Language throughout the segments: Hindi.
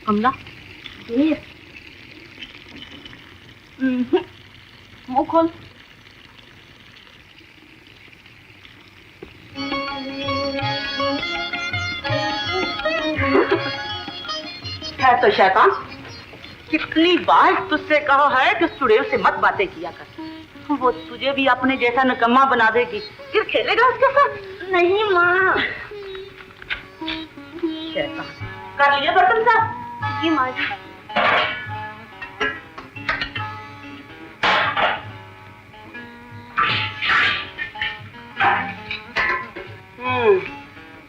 कमला, मुंह खोल। है तो शैतान, कितनी बार तुझसे कहा है कि चुड़ैल से मत बातें किया कर। वो तुझे भी अपने जैसा निकम्मा बना देगी, फिर खेलेगा उसके साथ। नहीं माँ। शैतान, कर लिया बर्तन साफ? जी माँ जी।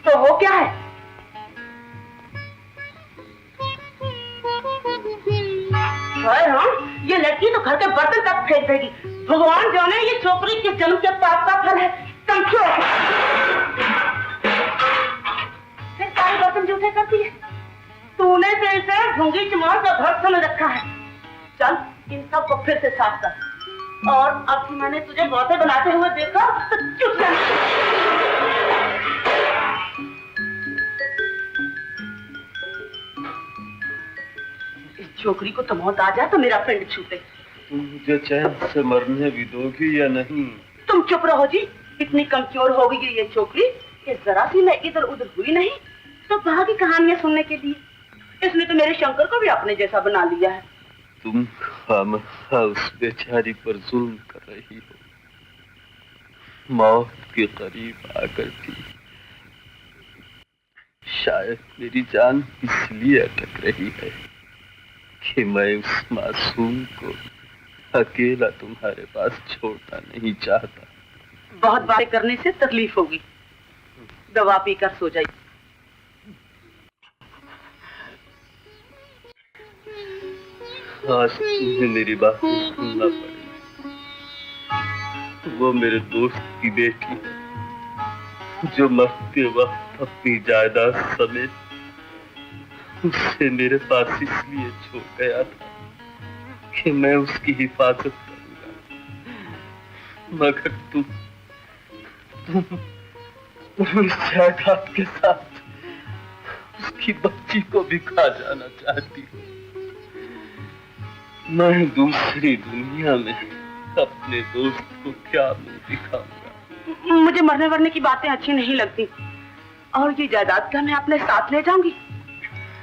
तो वो क्या है? हाँ, ये लड़की तो घर के बर्तन तक फेंक देगी। भगवान जाने ये छोकरी किस जन्म के पाप का फल है। फिर सारे बर्तन जूठे करती है। तूने तो इसे ढूंगी चमार का घर समझ रखा है। चल इन सब को फिर से साफ कर। और अब कि मैंने तुझे बातें बनाते हुए देखा तो चुप रह। छोकरी को तो मौत आ जाए तो मेरा पिंड छूटे। तुम मुझे चैन से मरने भी दोगी या नहीं? तुम चुप रहो जी। इतनी कमजोर हो गई ये छोकरी कि जरा सी मैं इधर उधर हुई नहीं तो बाकी कहानियां सुनने के लिए। इसने तो मेरे शंकर को भी अपने जैसा बना लिया है। तुम खामखा उस बेचारी पर जुल्म कर रही हो। मौत के करीब आकर भी शायद मेरी जान इसलिए अटक रही है कि मैं उस मासूम को अकेला तुम्हारे पास छोड़ना नहीं चाहता। बहुत बातें करने से तकलीफ होगी। दवा पीकर सो जाइए। आज तुम्हें मेरी बात सुनना पड़ेगा। वो मेरे दोस्त की बेटी है जो मरते वक्त अपनी जायदाद समेत उसे मेरे पास इसलिए छोड़ गया था कि मैं उसकी हिफाजत करूंगा। मगर तुम इस जायदाद के साथ उसकी बच्ची को भी खा जाना चाहती हो। मैं दूसरी दुनिया में अपने दोस्त को क्या मुंह दिखाऊंगा? मुझे मरने वरने की बातें अच्छी नहीं लगती। और ये जायदाद क्या मैं अपने साथ ले जाऊंगी?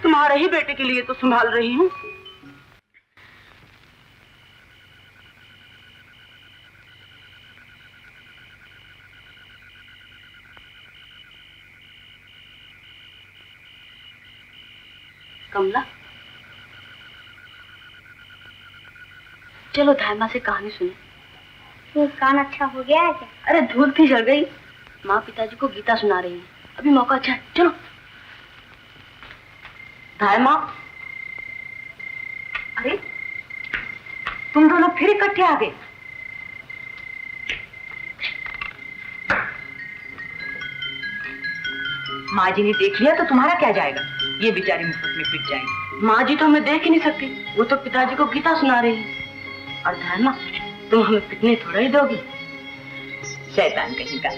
तुम्हारे ही बेटे के लिए तो संभाल रही हूँ। कमला, चलो धाय माँ से कहानी सुने। क्यों, कान अच्छा हो गया है क्या? अरे धूल थी जल गई। माँ पिताजी को गीता सुना रही है, अभी मौका अच्छा है, चलो। धाय माँ। अरे तुम दोनों फिर इकट्ठे आ गए। माँ जी ने देख लिया तो तुम्हारा क्या जाएगा? ये बेचारी मुफ्त में पिट जाएंगी। माँ जी तो हमें देख ही नहीं सकती, वो तो पिताजी को गीता सुना रही है। और धाय माँ, तुम हमें पिटने थोड़ा ही दोगी। शैतान कहीं का।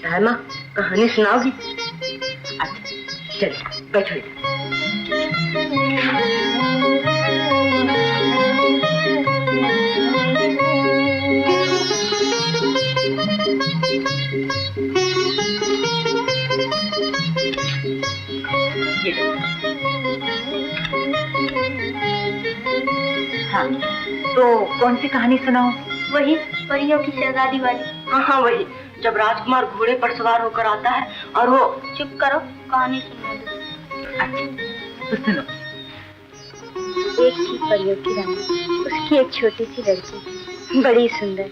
धाय माँ, कहानी सुनाओगी? अच्छा चलो बैठो इधर। हाँ, तो कौन सी कहानी सुनाऊं? वही परियों की शहजादी वाली। हाँ वही, जब राजकुमार घोड़े पर सवार होकर आता है और वो। चुप करो, कहानी सुनने दो। अच्छा तो सुनो। एक थी परियों की रानी, उसकी एक छोटी सी लड़की थी, बड़ी सुंदर,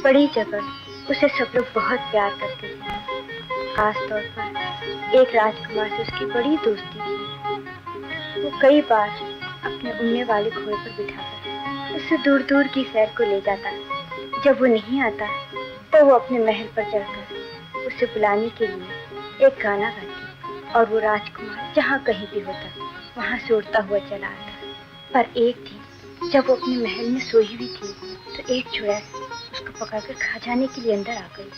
बड़ी चपड़। उसे सब लोग बहुत प्यार करते थे। खास तौर पर एक राजकुमार से उसकी बड़ी दोस्ती थी। वो कई बार अपने उड़ने वाले घोड़े पर बिठाकर उसे दूर दूर की सैर को ले जाता। जब वो नहीं आता तो वो अपने महल पर चढ़कर उसे बुलाने के लिए एक गाना गाती और वो राजकुमार जहाँ कहीं भी होता वहाँ से उड़ता हुआ चला आता। पर एक दिन जब वो अपने महल में सोई हुई थी तो एक चुड़ैल उसको पकड़कर खा जाने के लिए अंदर आ गई।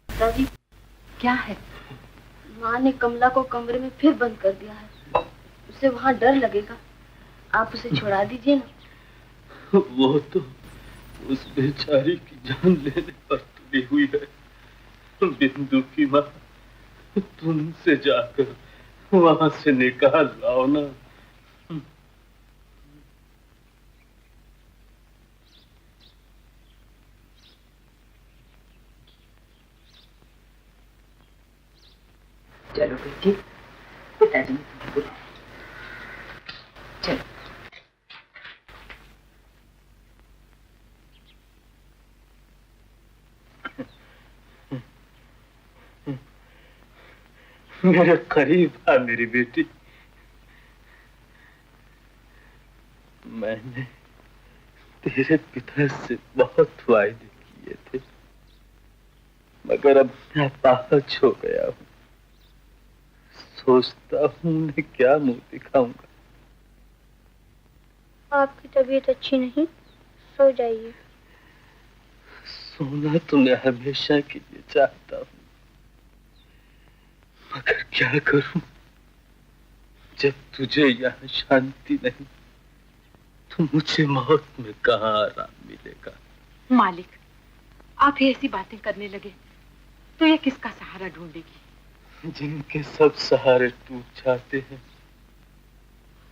दादी क्या है? माँ ने कमला को कमरे में फिर बंद कर दिया है, उसे वहाँ डर लगेगा। आप उसे छुड़ा दीजिए ना। वो तो उस बेचारी की जान लेने पर तुली हुई है। बिंदु की माँ, तुमसे जाकर वहां से निकाल लाओ ना। चलो बेटी, पिताजी ने तुम्हें बुलाया। चलो। मेरे करीब आ मेरी बेटी। मैंने तेरे पिता से बहुत वायदे किए थे, मगर अब मैं पाहच हो गया हूँ। सोचता हूँ उन्हें क्या मुंह दिखाऊंगा। आपकी तबीयत अच्छी नहीं, सो जाइए। सोना तो मैं हमेशा के लिए चाहता हूँ, मगर क्या करूं? जब तुझे यहाँ शांति नहीं तो मुझे मौत में कहाँ आराम मिलेगा? मालिक, आप ही ऐसी बातें करने लगे तो ये किसका सहारा ढूंढेगी? जिनके सब सहारे टूट जाते हैं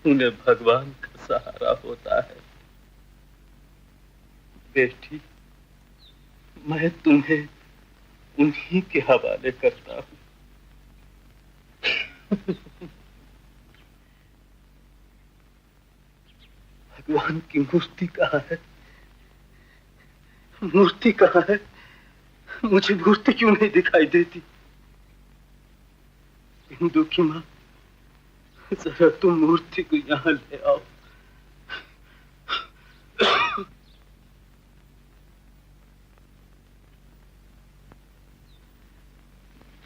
उन्हें भगवान का सहारा होता है। बेटी, मैं तुम्हें उन्हीं के हवाले करता हूँ। भगवान की मूर्ति कहाँ है? मूर्ति कहाँ है? मुझे मूर्ति क्यों नहीं दिखाई देती? बिंदु की माँ, जरा तुम मूर्ति को यहाँ ले आओ।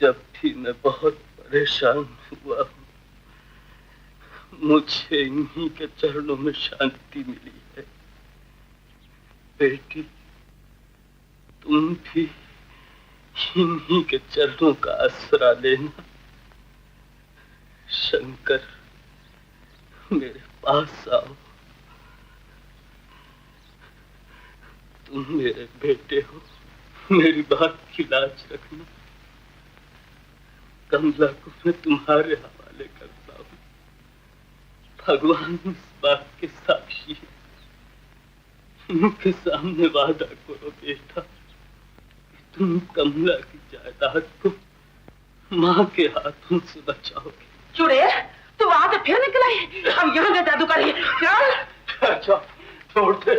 जब भी मैं बहुत परेशान हुआ हूँ, मुझे इन्हीं के चरणों में शांति मिली है। बेटी, तुम भी इन्हीं के चरणों का आसरा लेना। शंकर, मेरे पास आओ। तुम मेरे बेटे हो, मेरी बात की लाज रखना। कमला को मैं तुम्हारे हवाले करता हूँ। भगवान इस बात के साक्षी है। उनके सामने वादा करो बेटा, तुम कमला की जायदाद को माँ के हाथों से बचाओगे। चुड़ैल, तू वहां से फिर निकला है? अब यहाँ से जादू करिए। चल। अच्छा, छोड़ दे,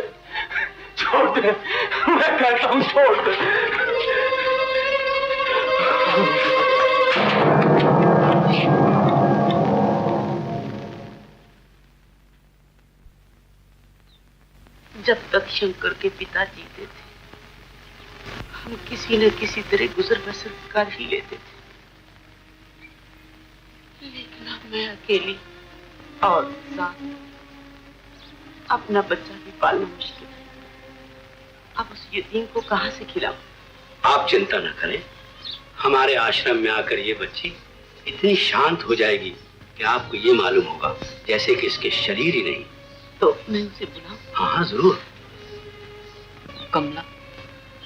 छोड़ दे, मैं कहता हूँ छोड़ दे। जब तक शंकर के पिता जीते थे, हम किसी न किसी तरह गुजर बसर कर ही लेते थे। लेकिन अब मैं अकेली और साथ अपना बच्चा भी पालना मुश्किल है। अब उस यतीम को कहां से खिलाऊं? आप चिंता न करें, हमारे आश्रम में आकर ये बच्ची इतनी शांत हो जाएगी कि आपको ये मालूम होगा जैसे कि इसके शरीर ही नहीं। तो मैं उसे बुलाऊं? हाँ जरूर। कमला,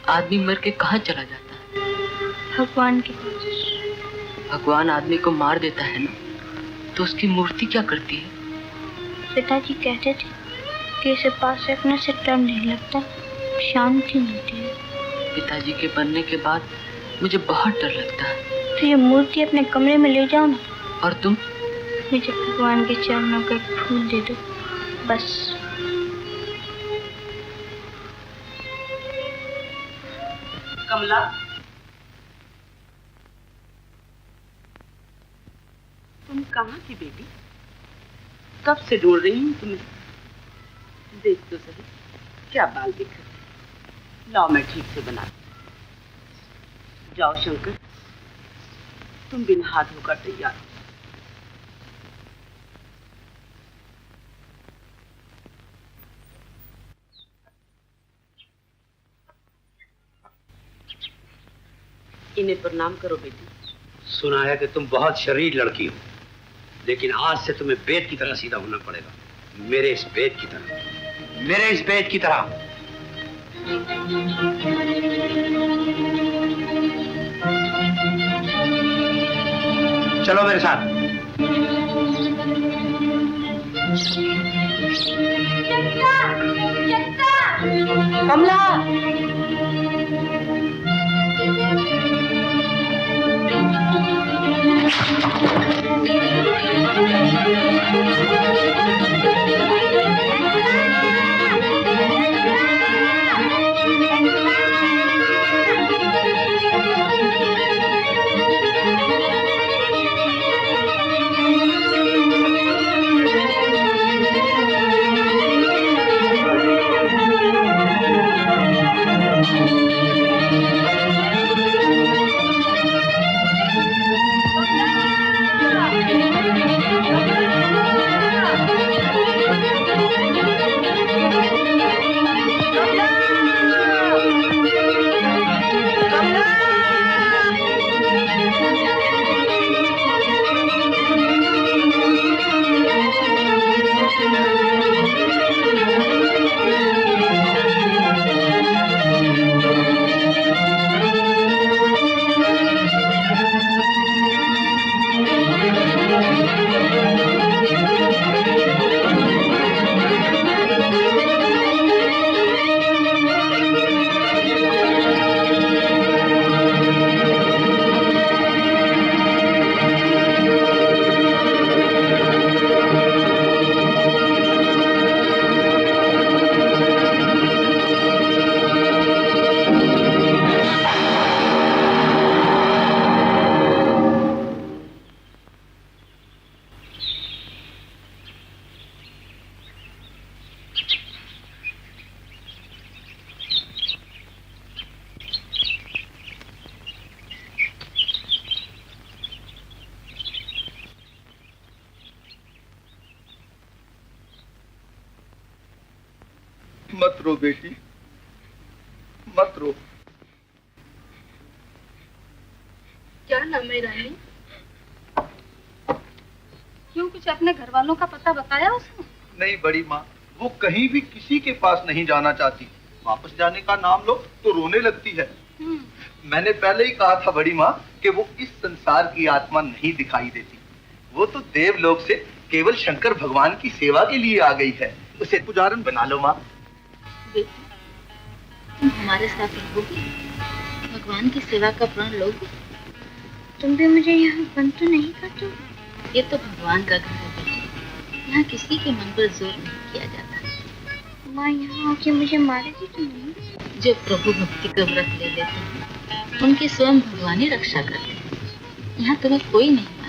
आदमी मर के कहाँ चला जाता है? भगवान के पास। भगवान आदमी को मार देता है ना, तो उसकी मूर्ति क्या करती है? पिताजी कहते थे कि इसे पास रखने से डर नहीं लगता, शांति मिलती है। पिताजी के बनने के बाद मुझे बहुत डर लगता है। तो ये मूर्ति अपने कमरे में ले जाओ ना। और तुम? मुझे भगवान के चरणों का एक फूल दे दो, बस। कमला, तुम कहाँ थी बेटी? कब से ढूंढ रही हूँ तुम्हें। देख तो सही, क्या बाल दिख रहे। लाओ मैं ठीक से बना। जाओ शंकर, तुम बिन हाथ धोकर तैयार हो। इन्हें प्रणाम करो बेटी। सुना है कि तुम बहुत शरीर लड़की हो, लेकिन आज से तुम्हें बेद की तरह सीधा होना पड़ेगा। मेरे इस बेद की तरह, मेरे इस बेद की तरह। चलो मेरे साथ। कमला, मत रो बेटी, मत रो। क्या नाम है रानी? क्यों, कुछ अपने घर वालों का पता बताया उसने? नहीं बड़ी माँ, वो कहीं भी किसी के पास नहीं जाना चाहती। वापस जाने का नाम लो तो रोने लगती है। मैंने पहले ही कहा था बड़ी माँ कि वो इस संसार की आत्मा नहीं दिखाई देती। वो तो देवलोक से केवल शंकर भगवान की सेवा के लिए आ गई है। उसे पुजारन बना लो माँ। बेटी, तुम हमारे साथ रहोगी, भगवान की सेवा का प्रण लोगी? तुम भी मुझे यहाँ बंद तो नहीं करते? ये तो भगवान का घर है बेटी, यहाँ किसी के मन पर जोर नहीं किया जाता। माँ यहाँ आके मुझे मारेगी तो नहीं? जो प्रभु भक्ति का व्रत ले लेते हैं उनकी स्वयं भगवान ही रक्षा करते हैं। यहाँ तुम्हें कोई नहीं मारेगा।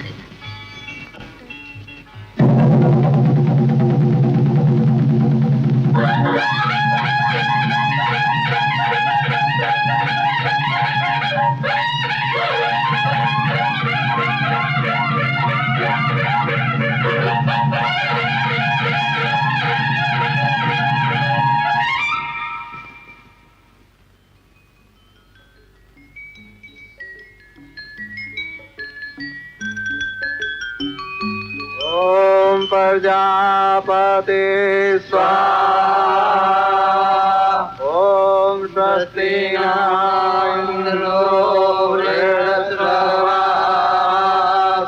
प्रजापते स्वाहा। ओम स्वस्ति इंद्रो वृहस्पतिः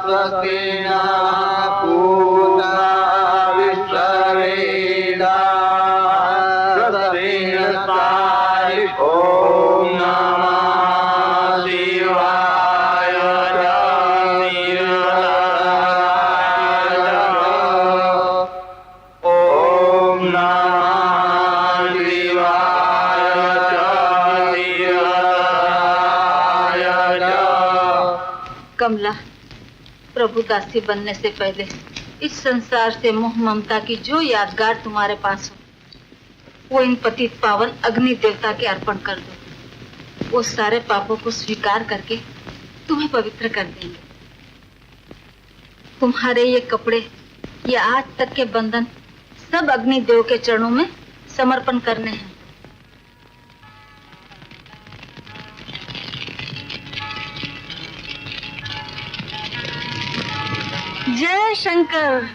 स्वस्ति पूषा विश्ववेदाः स्वस्ति नस्तारिः। ओम नमः शिवाय। कमला, प्रभु दासी बनने से पहले इस संसार से मोह ममता की जो यादगार तुम्हारे पास हो वो इन पतित पावन अग्नि देवता के अर्पण कर दो। वो सारे पापों को स्वीकार करके तुम्हें पवित्र कर देंगे। तुम्हारे ये कपड़े, ये आज तक के बंधन सब अग्नि देव के चरणों में समर्पण करने हैं। जय शंकर।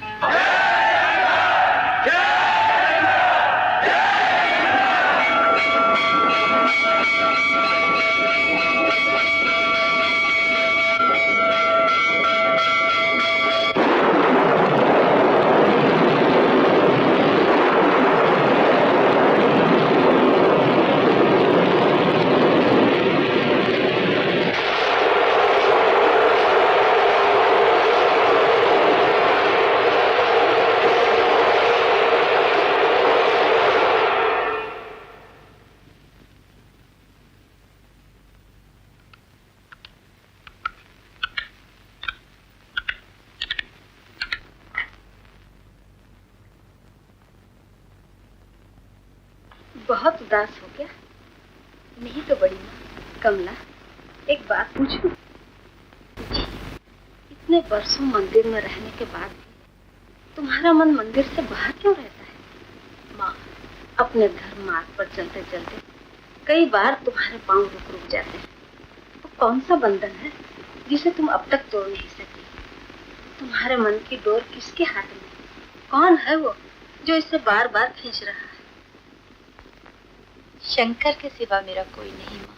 बहुत उदास हो गया? नहीं तो बड़ी माँ। कमला, एक बात पूछूं? इतने वर्षों मंदिर में रहने के बाद तुम्हारा मन मंदिर से बाहर क्यों रहता है? माँ, अपने धर्म मार्ग पर चलते चलते कई बार तुम्हारे पांव रुक जाते हैं। वो कौन सा बंधन है जिसे तुम अब तक तोड़ नहीं सकी? तुम्हारे मन की डोर किसके हाथ में? कौन है वो जो इसे बार बार खींच रहा है? शंकर के सिवा मेरा कोई नहीं माँ।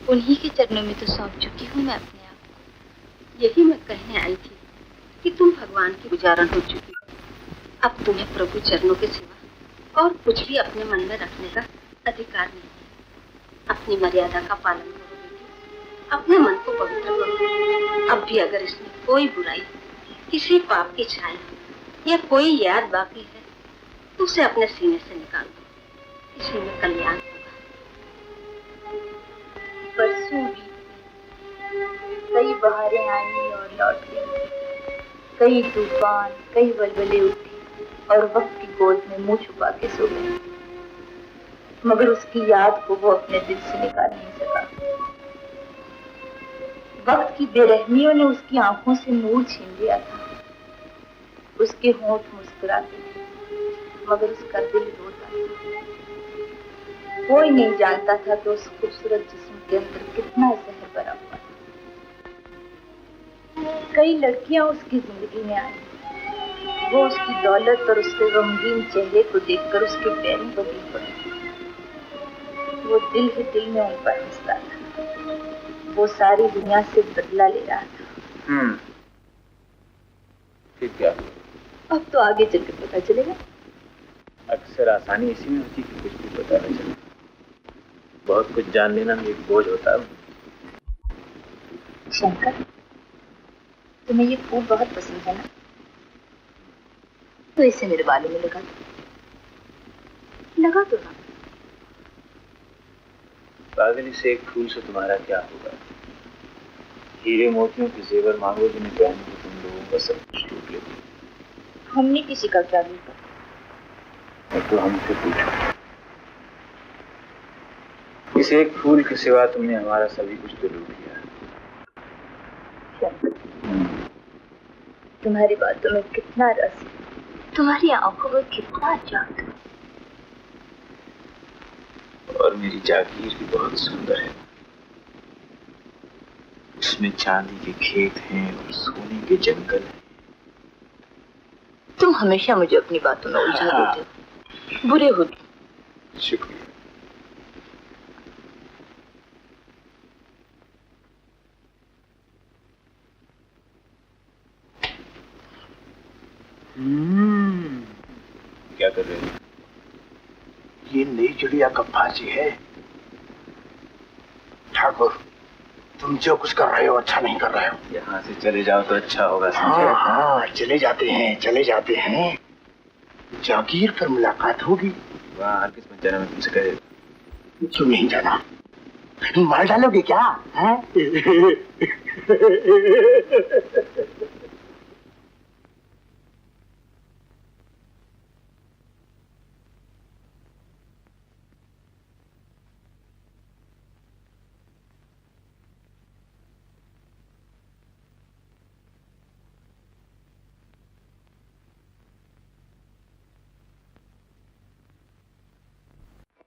उन्हीं के चरणों में तो सौंप चुकी हूँ मैं अपने आप को। यही मैं कहने आई थी कि तुम भगवान की गुजारन हो चुकी हो। अब तुम्हें प्रभु चरणों के सिवा और कुछ भी अपने मन में रखने का अधिकार नहीं है। अपनी मर्यादा का पालन करो बेटी, अपने मन को पवित्र करो। अब भी अगर इसमें कोई बुराई, किसी पाप की छाया या कोई याद बाकी है तो उसे अपने सीने से निकाल दो। इसी में कल्याण होगा। परसों भी कई बहारें आई और लौट गई, कई तूफान, कई बलबले उठी और वक्त की गोद में मुंह छुपा के सो गई, मगर उसकी याद को वो अपने दिल से निकाल नहीं सका। वक्त की बेरहमियों ने उसकी आंखों से नूर छीन लिया था। उसके होंठ मुस्कुराते थे मगर उसका दिल रोता था। कोई नहीं जानता था कि उस खूबसूरत जिस्म के अंदर कितना जहर भरा हुआ था। कई लड़कियां उसकी जिंदगी में आई, वो उसकी दौलत और उसके गमगीन चेहरे को देखकर उसके पैरों पर गिर पड़ी। वो दिल ही दिल में उन पर हंसता था। वो सारी दुनिया से बदला ले रहा था। फिर क्या? अब तो आगे चलकर पता चलेगा। अक्सर आसानी इसी में होती कि कुछ भी पता न चले। बहुत कुछ जान लेना एक बोझ होता है। शंकर, तुम्हें ये फूल बहुत पसंद है ना? तो इसे मेरे बालों में लगा दो। लगा दो ना। पागल, इसे एक फूल से तुम्हारा क्या होगा? हीरे मोतियों के जेवर मांगोगे नहीं पहने तो तुम लोगों का सब कुछ लूट लेती। हमने किसी का क्या लूटा? तो हमसे पूछो। इस एक फूल के सिवा तुमने हमारा सभी कुछ तो लूट लिया। तुम्हारी बातों में कितना रस है, तुम्हारी आंखों में कितना जादू। और मेरी जागीर भी बहुत सुंदर है। उसमें चांदी के खेत हैं और सोने के जंगल हैं। तुम हमेशा मुझे अपनी बातों में उलझा देते हो। बुरे हो तुम। शुक्रिया। क्या कर रहे हो? ये नई चिड़िया कब फांसी है? ठाकुर, तुम जो कुछ कर रहे हो अच्छा नहीं कर रहे हो। यहाँ से चले जाओ तो अच्छा होगा। हाँ हाँ, चले जाते हैं, चले जाते हैं। जागीर पर मुलाकात होगी। वाह, हर किस्मत जाना मैं तुमसे कहे। क्यों नहीं जाना? मार डालोगे क्या? हाँ?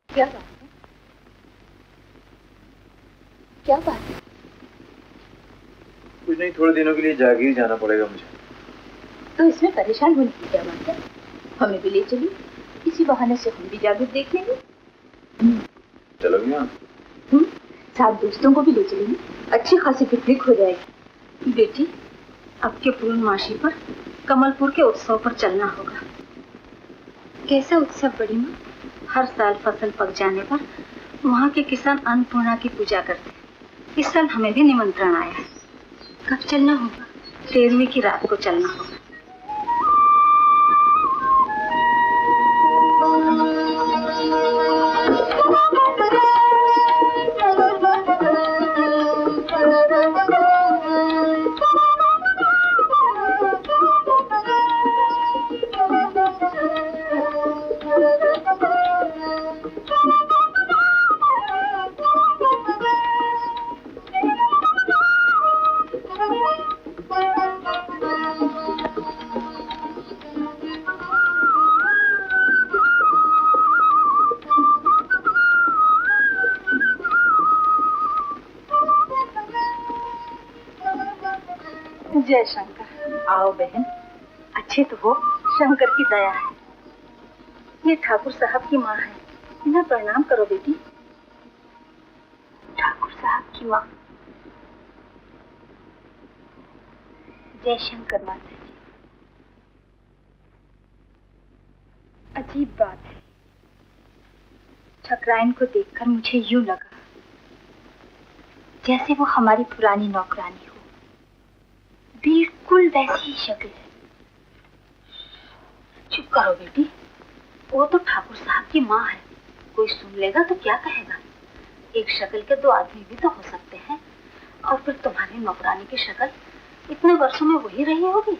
क्या बात है? क्या बात है? कुछ नहीं, थोड़े दिनों के लिए जागीर जाना पड़ेगा मुझे। तो इसमें परेशान होने की क्या बात है? हमें भी ले चलिए, इसी बहाने से हम भी जागीर देख लेंगे। चलोगे ना? साथ दोस्तों को भी ले चलेंगे, अच्छी खासी पिकनिक हो जाएगी। बेटी, अब के पूर्णमासी पर कमलपुर के उत्सव पर चलना होगा। कैसा उत्सव बड़ी माँ? हर साल फसल पक जाने पर वहाँ के किसान अन्नपूर्णा की पूजा करते हैं। इस साल हमें भी निमंत्रण आया है। कब चलना होगा? 13वीं की रात को चलना होगा। जय शंकर। आओ बहन, अच्छे तो हो, शंकर की दया है। ये ठाकुर साहब की माँ है, इन्हें प्रणाम करो बेटी। ठाकुर साहब की माँ। जय शंकर माता जी। अजीब बात है, ठकराइन को देखकर मुझे यूं लगा जैसे वो हमारी पुरानी नौकरानी हो। बिल्कुल वैसी ही शक्ल है। चुप करो बेटी, वो तो ठाकुर साहब की माँ है, कोई सुन लेगा तो क्या कहेगा। एक शक्ल के दो आदमी भी तो हो सकते हैं। और फिर तुम्हारी नौकरानी की शक्ल इतने वर्षों में वही रही होगी।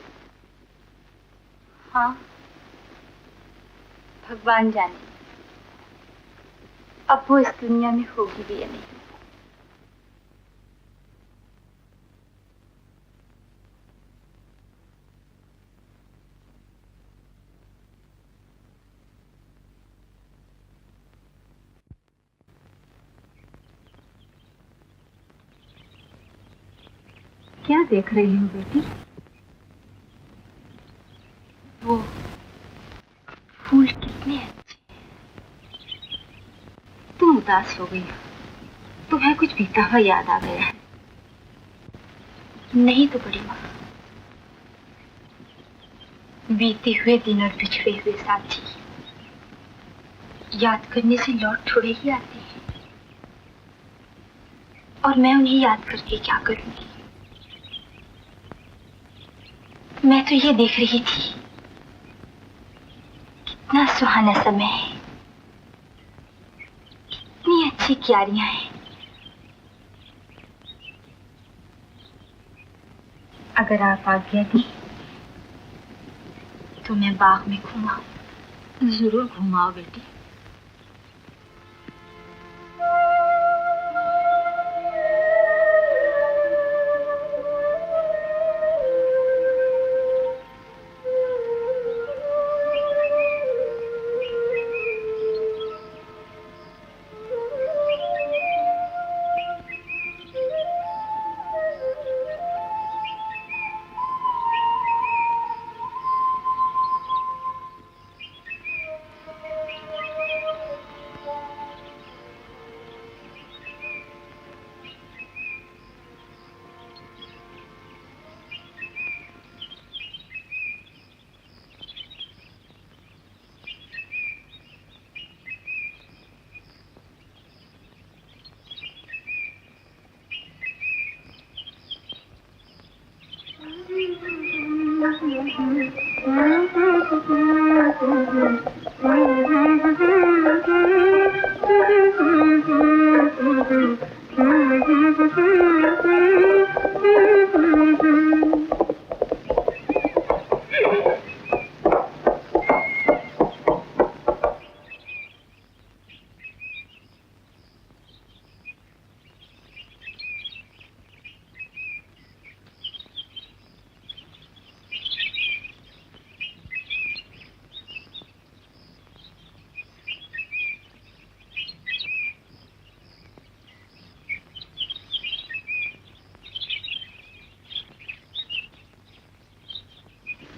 हाँ, भगवान जाने अब वो इस दुनिया में होगी भी या नहीं। क्या देख रही हो बेटी? वो फूल कितने अच्छे। तुम उदास हो गई हो, तुम्हें कुछ बीता हुआ याद आ गया है। नहीं तो बड़ी माँ, बीते हुए दिन और बिछड़े हुए साथी याद करने से लौट थोड़े ही आते हैं। और मैं उन्हें याद करके क्या करूंगी? मैं तो ये देख रही थी, कितना सुहाना समय है, कितनी अच्छी क्यारियां हैं। अगर आप आज्ञा दी तो मैं बाग में घुमाऊं। जरूर घुमाओ बेटी।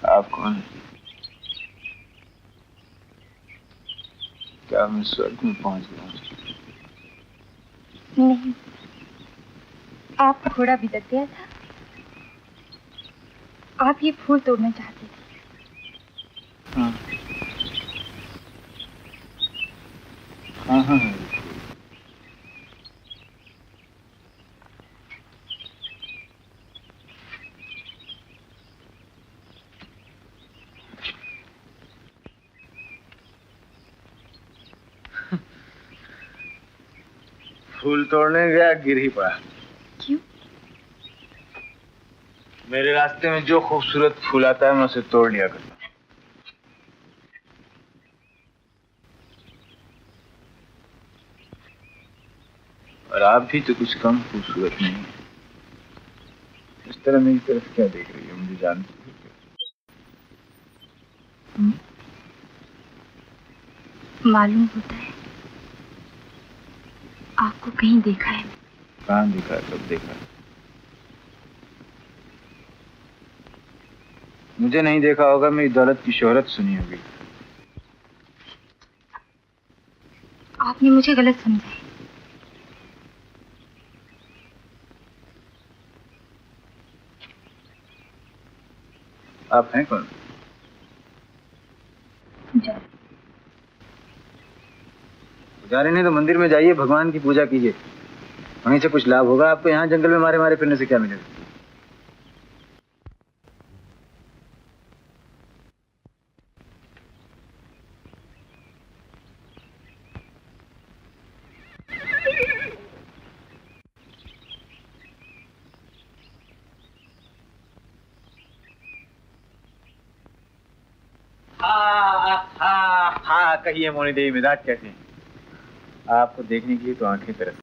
आप कौन हैं? क्या मैं स्वर्ग में पहुंच गया हूं? नहीं, आपका घोड़ा बिदक गया था। आप ये फूल तोड़ना चाहते थे। हाँ हाँ हाँ, हाँ। फूल तोड़ने गया, गिर ही पड़ा। क्यों? मेरे रास्ते में जो खूबसूरत फूल आता है मैं उसे तोड़ लिया करता। और आप भी तो कुछ कम खूबसूरत नहीं है। इस तरह मेरी तरफ क्या देख रही है? मुझे जानती है क्या? मालूम होता है आपको कहीं देखा है। कहाँ देखा है? कब देखा है? मुझे नहीं देखा होगा, मेरी दौलत की शोहरत सुनी होगी। आपने मुझे गलत समझा है। आप हैं कौन? जाओ। पुजारी नहीं तो मंदिर में जाइए, भगवान की पूजा कीजिए, वहीं से कुछ लाभ होगा आपको। यहाँ जंगल में मारे मारे फिरने से क्या मिलेगा? हाँ, कहिए मोनी देवी, मिजाज कैसे हैं? आपको देखने के लिए तो आंखें तरस।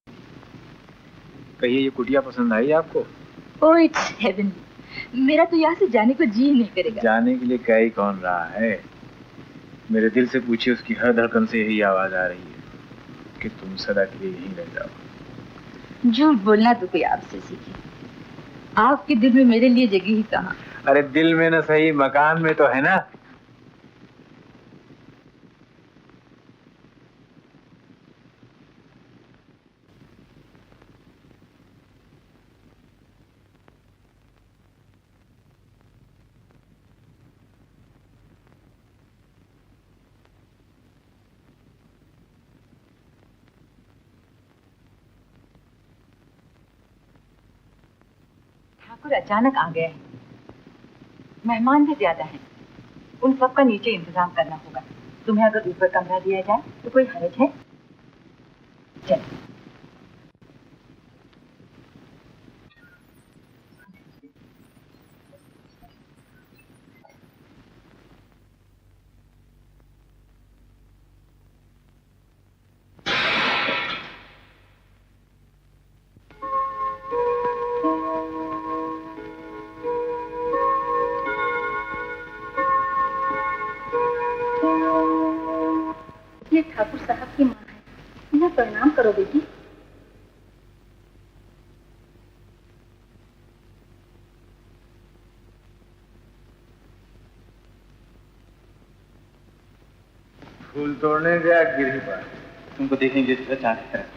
कहिए, ये कुटिया पसंद आई आपको? ओह, इट्स हेवन। मेरा तो यहाँ से जाने को जी नहीं करेगा। जाने के लिए कह ही कौन रहा है? मेरे दिल से पूछिए, उसकी हर धड़कन से यही आवाज आ रही है कि तुम सदा के लिए यहीं रह जाओ। झूठ बोलना तो कोई आपसे सीखे। आपके दिल में मेरे लिए जगह ही कहाँ। अरे दिल में ना सही, मकान में तो है ना। ठाकुर अचानक आ गए हैं, मेहमान भी ज्यादा हैं, उन सब का नीचे इंतजाम करना होगा। तुम्हें अगर ऊपर कमरा दिया जाए तो कोई हर्ज है? चलो। ये ठाकुर साहब की माँ है, इन्हें प्रणाम करो बेटी। फूल तोड़ने गया गिरी पर, तुमको देखेंगे तो अचानक है।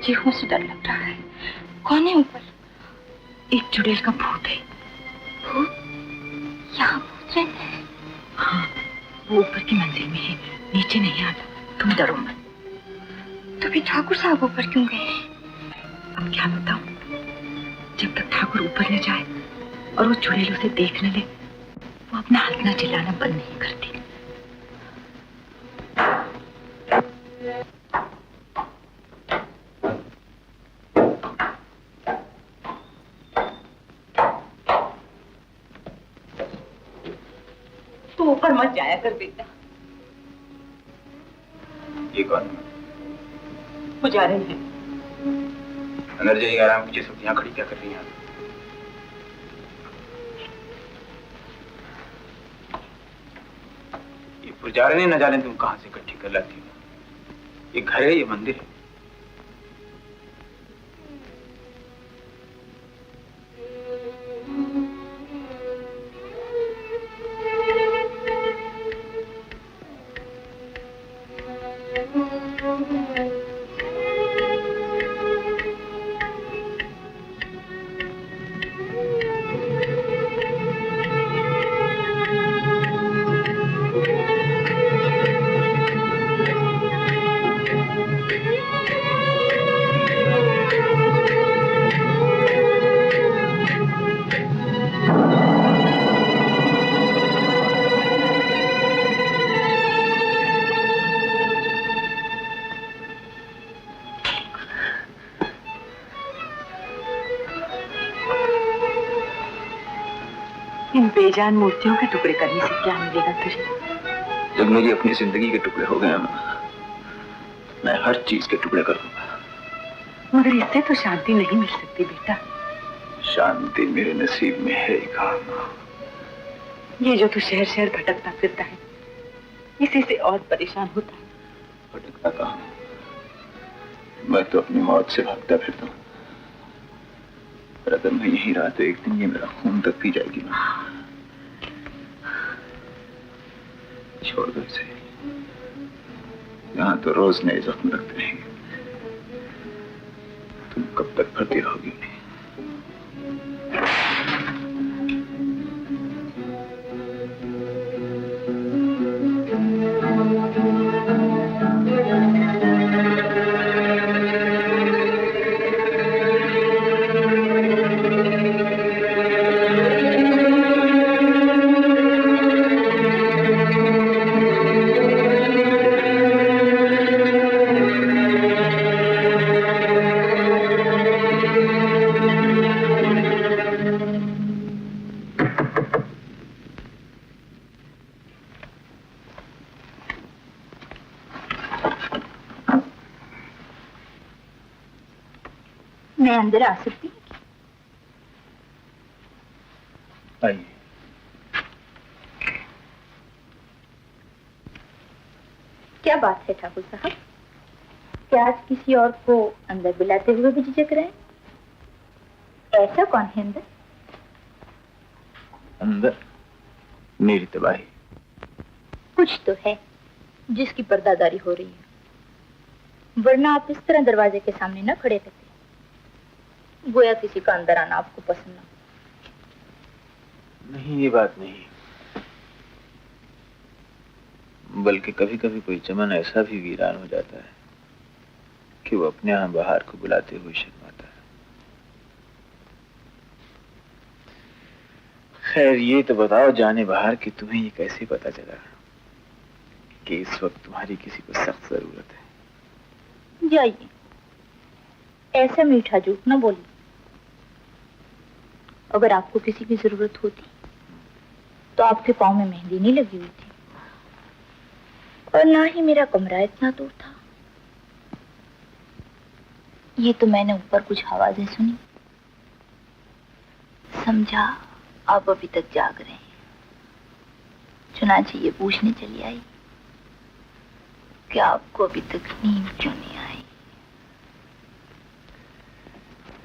चीखों से डर लग रहा है। कौन है ऊपर? एक चुड़ैल का भूत है। भूत? यहाँ भूत रहते हैं? हाँ, वो ऊपर की मंजिल में है, नीचे नहीं आता। तुम डरो मत। तो फिर ठाकुर साहब ऊपर क्यों गए? अब क्या बताऊं? जब तक ठाकुर ऊपर न जाए और वो चुड़ैल उसे देख न ले, वो अपना हंसना चिल्लाना बंद नहीं करती। तू ऊपर मत जाया कर बेटा। ये कौन? पुजारी है। अंदर जाइए, आराम कीजिए। सब यहाँ खड़ी क्या कर रही हैं? ये पुजारी ने न जाने तुम कहां से इकट्ठी कर लाती हो। ये घर है, ये मंदिर है। इन बेजान मूर्तियों के टुकड़े करने से क्या मिलेगा तुझे? जब मेरी अपनी जिंदगी के टुकड़े हो गए मैं हर चीज के टुकड़े करूंगा। मगर इससे तो शांति नहीं मिल सकती बेटा। शांति मेरे नसीब में है ही कहाँ। ये जो तू शहर शहर भटकता फिरता है, इसी से और परेशान होता है। भटकता कहाँ, मैं तो अपनी मौत से भागता फिरता हूँ। पर अगर मैं यहीं रहा तो एक दिन ये मेरा खून तक पी जाएगी ना। छोड़ दो इसे, यहाँ तो रोज नए जख्म लगते रहेंगे। तुम कब तक भरती रहोगी? मैं अंदर आ सकती हूँ? आइए। क्या बात है ठाकुर साहब? क्या आज किसी और को अंदर बुलाते हुए भी झिझक रहे हैं? ऐसा कौन है अंदर? अंदर मेरी तबाही। कुछ तो है जिसकी पर्दादारी हो रही है, वरना आप इस तरह दरवाजे के सामने न खड़े रहते। गोया किसी का अंदर आना आपको पसंद ना। नहीं, ये बात नहीं, बल्कि कभी कभी कोई चमन ऐसा भी वीरान हो जाता है कि वो अपने यहाँ बाहर को बुलाते हुए शर्माता है। खैर ये तो बताओ जाने बाहर कि तुम्हें ये कैसे पता चला कि इस वक्त तुम्हारी किसी को सख्त जरूरत है? जाइए, ऐसा मीठा झूठ न बोलिए। अगर आपको किसी की जरूरत होती तो आपके पाँव में मेहंदी नहीं लगी हुई थी, और ना ही मेरा कमरा इतना दूर था। ये तो मैंने ऊपर कुछ आवाजें सुनी, समझा आप अभी तक जाग रहे हैं। चुनांचे ये पूछने चली आई कि आपको अभी तक नींद क्यों नहीं आई।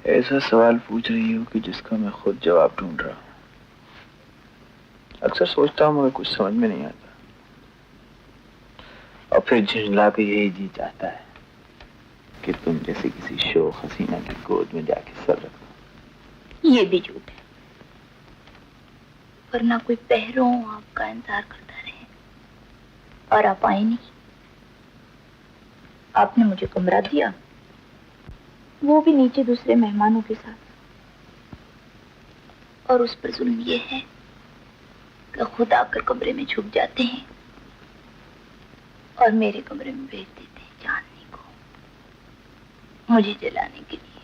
ऐसा सवाल पूछ रही हो कि जिसका मैं खुद जवाब ढूंढ रहा हूं। अक्सर सोचता हूं मगर कुछ समझ में नहीं आता, और फिर झुंझला के यही जी चाहता है कि तुम जैसे किसी शोख हसीना की गोद में जाके सर रखो। ये भी झूठ है, वरना कोई पहरों आपका इंतजार करता रहे और आप आए नहीं। आपने मुझे कमरा दिया, वो भी नीचे दूसरे मेहमानों के साथ, और उस पर जुल्म ये है कि खुद आकर कमरे में छुप जाते हैं और मेरे कमरे में भेज देते हैं चांदनी को, मुझे जलाने के लिए।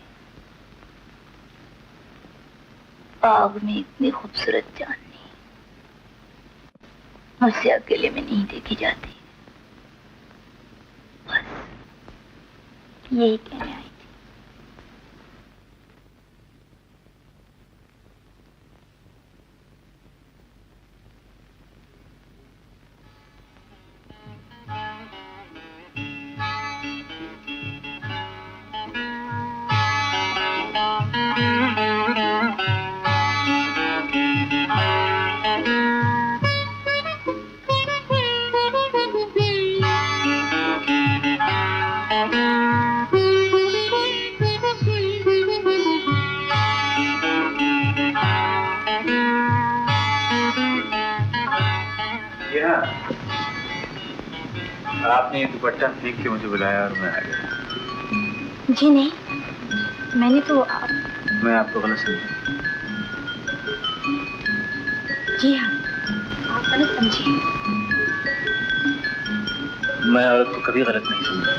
आग में इतनी खूबसूरत चांदनी मुझसे अकेले में नहीं देखी जाती। बस यही कहने आई। आपने ये दुपट्टा फेंक के मुझे बुलाया और मैं आ गया। जी नहीं, मैंने तो मैं आपको गलत समझा। जी हाँ, आप गलत समझिए। मैं औरत को कभी गलत नहीं समझा।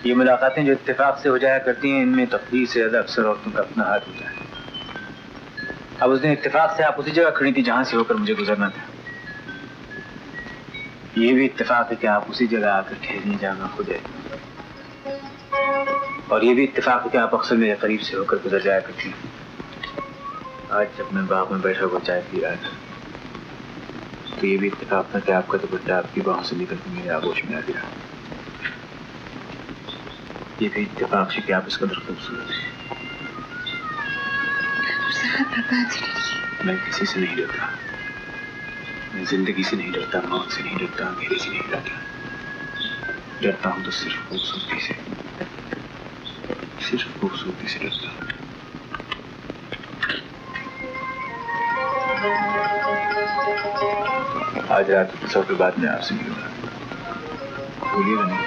ये मुलाकातें जो इत्तेफाक से हो जाया करती हैं, इनमें तकदीर से ज्यादा अक्सर औरतों का अपना हाथ होता है। अब उस दिन इत्तेफाक से आप उसी जगह खड़ी थी जहां से होकर मुझे गुजरना था। ये भी इत्तेफाक है कि आप उसी जगह आकर ठहरी जहां खुद है। और ये भी इत्तेफाक है कि आप अक्सर मेरे करीब से होकर गुजर जाया करती हैं। आज जब मैं बाग में बैठा हुआ चाय पी रहा था तो ये भी इत्तेफाक था कि आपका दुपट्टा आपकी बाहों से निकल के मेरे आगोश में आ गया। ये भी इत्तेफाक है कि आप इस कदर खूबसूरत हैं। मैं किसी से नहीं डरता। मैं जिंदगी से नहीं डरता, मौत से नहीं डरता, अंधेरे से नहीं डरता। डरता हूं तो सिर्फ खूबसूरती से, सिर्फ खूबसूरती से डरता हूं। आज रात 10 के बाद मैं आपसे मिलूंगा, भूलिएगा नहीं।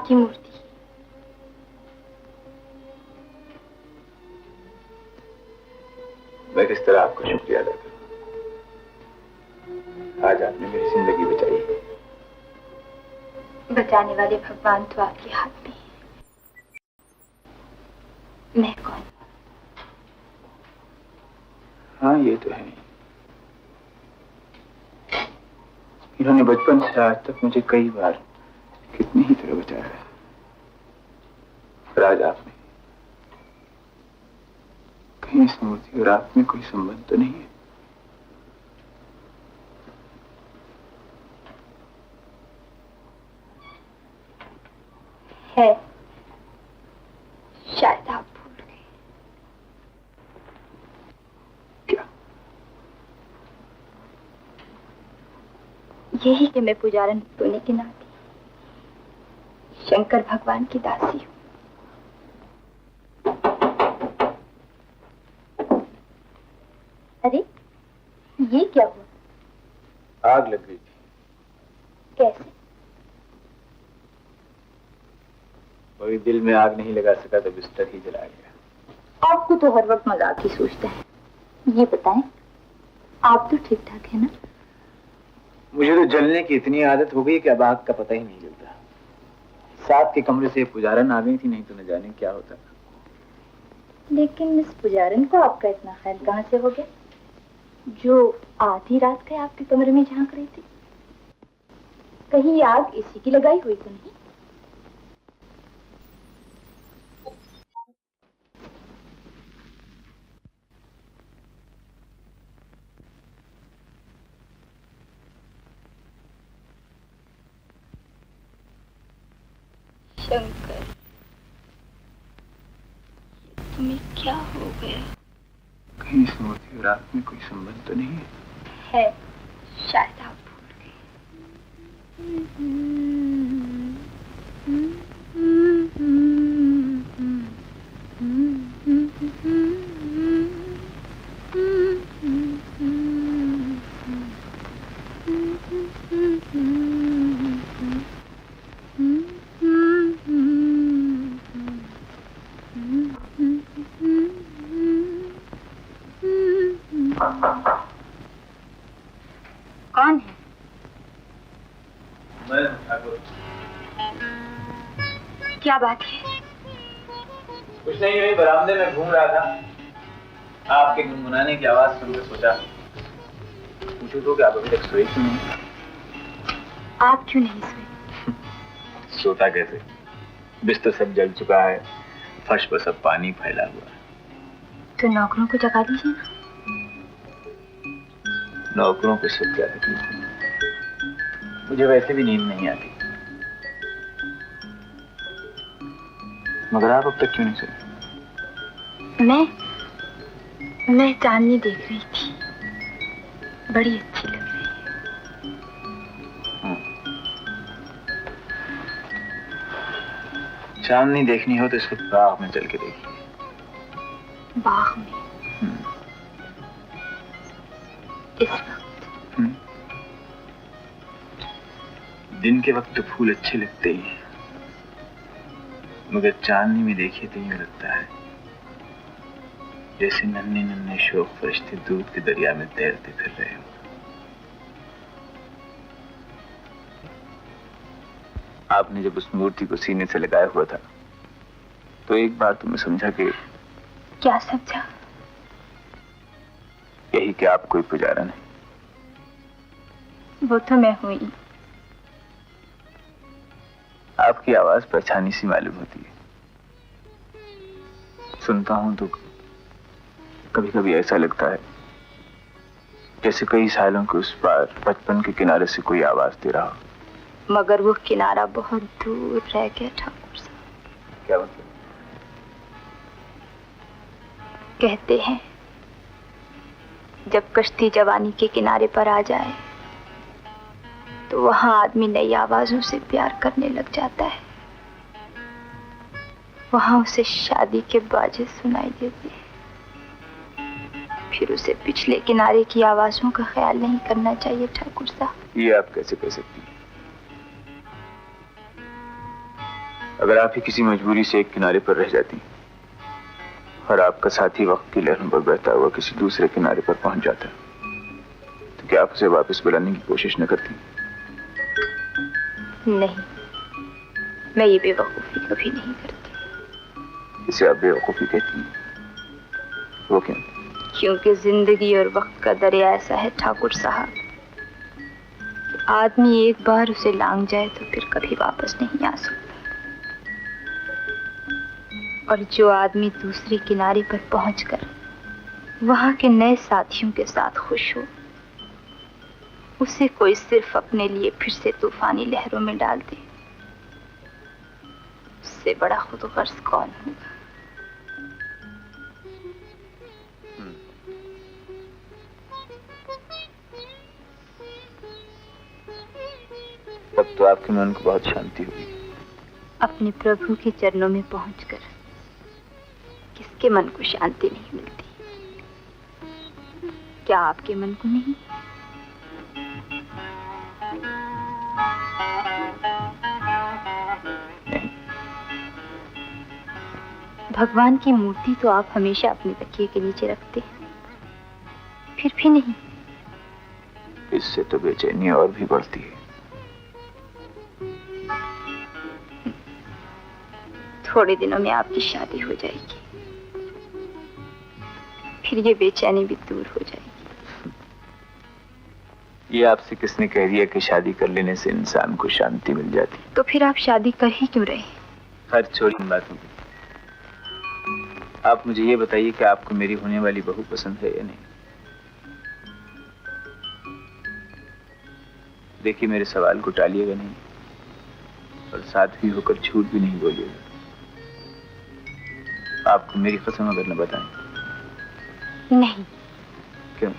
आपकी मूर्ति। मैं किस तरह आपका शुक्रिया अदा करूं? आज आपने मेरी जिंदगी बचाई। बचाने वाले भगवान तो आपके हाथ में हैं। मैं कौन? हाँ, ये तो है। इन्होंने बचपन से आज तक मुझे कई बार कितनी ही तरह बचाया है, पर आज आपने। कहीं इस मूर्ति और आप में कोई संबंध तो नहीं है? है, शायद आप भूल गए। क्या? यही कि मैं पुजारन होने के नाते शंकर भगवान की दासी हूँ। अरे, ये क्या हुआ? आग लग गई थी। कैसे? कोई दिल में आग नहीं लगा सका तो बिस्तर ही जला गया। आपको तो हर वक्त मजाक ही सोचता है। ये बताएं, आप तो ठीक ठाक है ना? मुझे तो जलने की इतनी आदत हो गई कि अब आग का पता ही नहीं चलता। साथ के कमरे से पुजारन आ गई थी, नहीं तो न जाने क्या होता। लेकिन इस पुजारन को आपका इतना ख्याल कहाँ से हो गया, जो आधी रात के आपके कमरे में झांक रही थी? कहीं आग इसी की लगाई हुई तो नहीं? शंकर, तुम्हें क्या हो गया? कहीं इस मूर्ति और आप में कोई संबंध तो नहीं है? है, शायद आप भूल गए। कौन है? मैं ठाकुर। क्या बात है? कुछ नहीं, यही बरामदे में घूम रहा था। आपके गुनगुनाने की आवाज सुनकर सोचा पूछूं तो कि आप अभी तक सोए क्यों नहीं? आप क्यों नहीं सोए? सोता कैसे? बिस्तर सब जल चुका है, फर्श पर सब पानी फैला हुआ है। तो नौकरों को जगा दीजिए ना। नौकरों को सुख क्या रखी? मुझे वैसे भी नींद नहीं आती। मगर आप अब तक क्यों नहीं सोए? मैं चांदनी देख रही थी, बड़ी अच्छी लग रही है। चांदनी देखनी हो तो इस वक्त बाग में चल के देखिए। बाग में? इस वक्त? दिन के वक्त तो फूल अच्छे लगते ही हैं, मगर चांदनी में देखिए तो यूं लगता है जैसे नन्हे नन्हे शोक फरिश्ते दूध के दरिया में तैरते फिर रहे हो। आपने जब उस मूर्ति को सीने से लगाया हुआ था तो एक बार तो मैं समझा कि... क्या समझा? यही कि आप कोई पुजारन है। वो तो मैं हुई। आपकी आवाज पहचानी सी मालूम होती है। सुनता हूं तो कभी कभी ऐसा लगता है जैसे कई सालों के उस पार बचपन के किनारे से कोई आवाज दे रहा हो। मगर वो किनारा बहुत दूर रह गया ठाकुर साहब। क्या मतलब? कहते हैं जब कश्ती जवानी के किनारे पर आ जाए तो वहां आदमी नई आवाजों से प्यार करने लग जाता है। वहां उसे शादी के बाजे सुनाई देते हैं। फिर उसे पिछले किनारे की आवाजों का ख्याल नहीं करना चाहिए ठाकुर साहब। ये आप कैसे कह सकती हैं? अगर आप ही किसी मजबूरी से एक किनारे पर रह जाती और आपका साथी वक्त की लहरों पर बहता हुआ किसी दूसरे किनारे पर पहुंच जाता, तो क्या आप उसे वापस बुलाने की कोशिश न करती? नहीं, मैं ये बेवकूफी कभी नहीं करती। इसे आप बेवकूफी कहती हैं? वो क्यों? क्योंकि जिंदगी और वक्त का दरिया ऐसा है ठाकुर साहब कि आदमी एक बार उसे लांग जाए तो फिर कभी वापस नहीं आ सकता। और जो आदमी दूसरे किनारे पर पहुंचकर वहां के नए साथियों के साथ खुश हो, उसे कोई सिर्फ अपने लिए फिर से तूफानी लहरों में डाल दे, उससे बड़ा खुदगर्ज कौन होगा? तब तो आपके मन को बहुत शांति हुई। अपने प्रभु के चरणों में पहुंचकर किसके मन को शांति नहीं मिलती? क्या आपके मन को नहीं? भगवान की मूर्ति तो आप हमेशा अपने तकिए के नीचे रखते हैं, फिर भी नहीं। इससे तो बेचैनी और भी बढ़ती है। थोड़े दिनों में आपकी शादी हो जाएगी, फिर ये बेचैनी भी दूर हो जाएगी। ये आपसे किसने कह दिया कि शादी कर लेने से इंसान को शांति मिल जाती? तो फिर आप शादी कर ही क्यों रहे? खैर छोड़िए इन बातों को। आप मुझे ये बताइए कि आपको मेरी होने वाली बहू पसंद है या नहीं? देखिए, मेरे सवाल को टालिएगा नहीं और साथ भी होकर झूठ भी नहीं बोलिएगा। आपको मेरी कसम अगर न बताएं। नहीं। क्यों?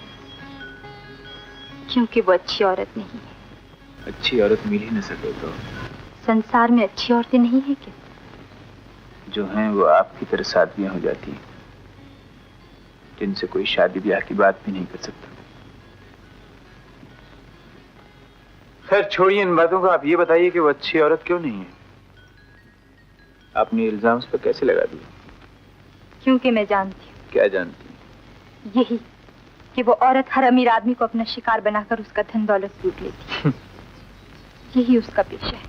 क्योंकि वो अच्छी औरत नहीं है। अच्छी औरत मिल ही न सके तो? संसार में अच्छी औरतें नहीं है क्या? जो हैं वो आपकी तरह साध्वियां हो जाती हैं, जिनसे कोई शादी ब्याह की बात भी नहीं कर सकता। खैर छोड़िए इन बातों को। आप ये बताइए कि वो अच्छी औरत क्यों नहीं है? आपने इल्जाम उस पर कैसे लगा दिया? क्योंकि मैं जानती हूँ। क्या जानती हैं? यही कि वो औरत हर अमीर आदमी को अपना शिकार बनाकर उसका धन दौलत लूट लेती है। यही उसका पेशा है।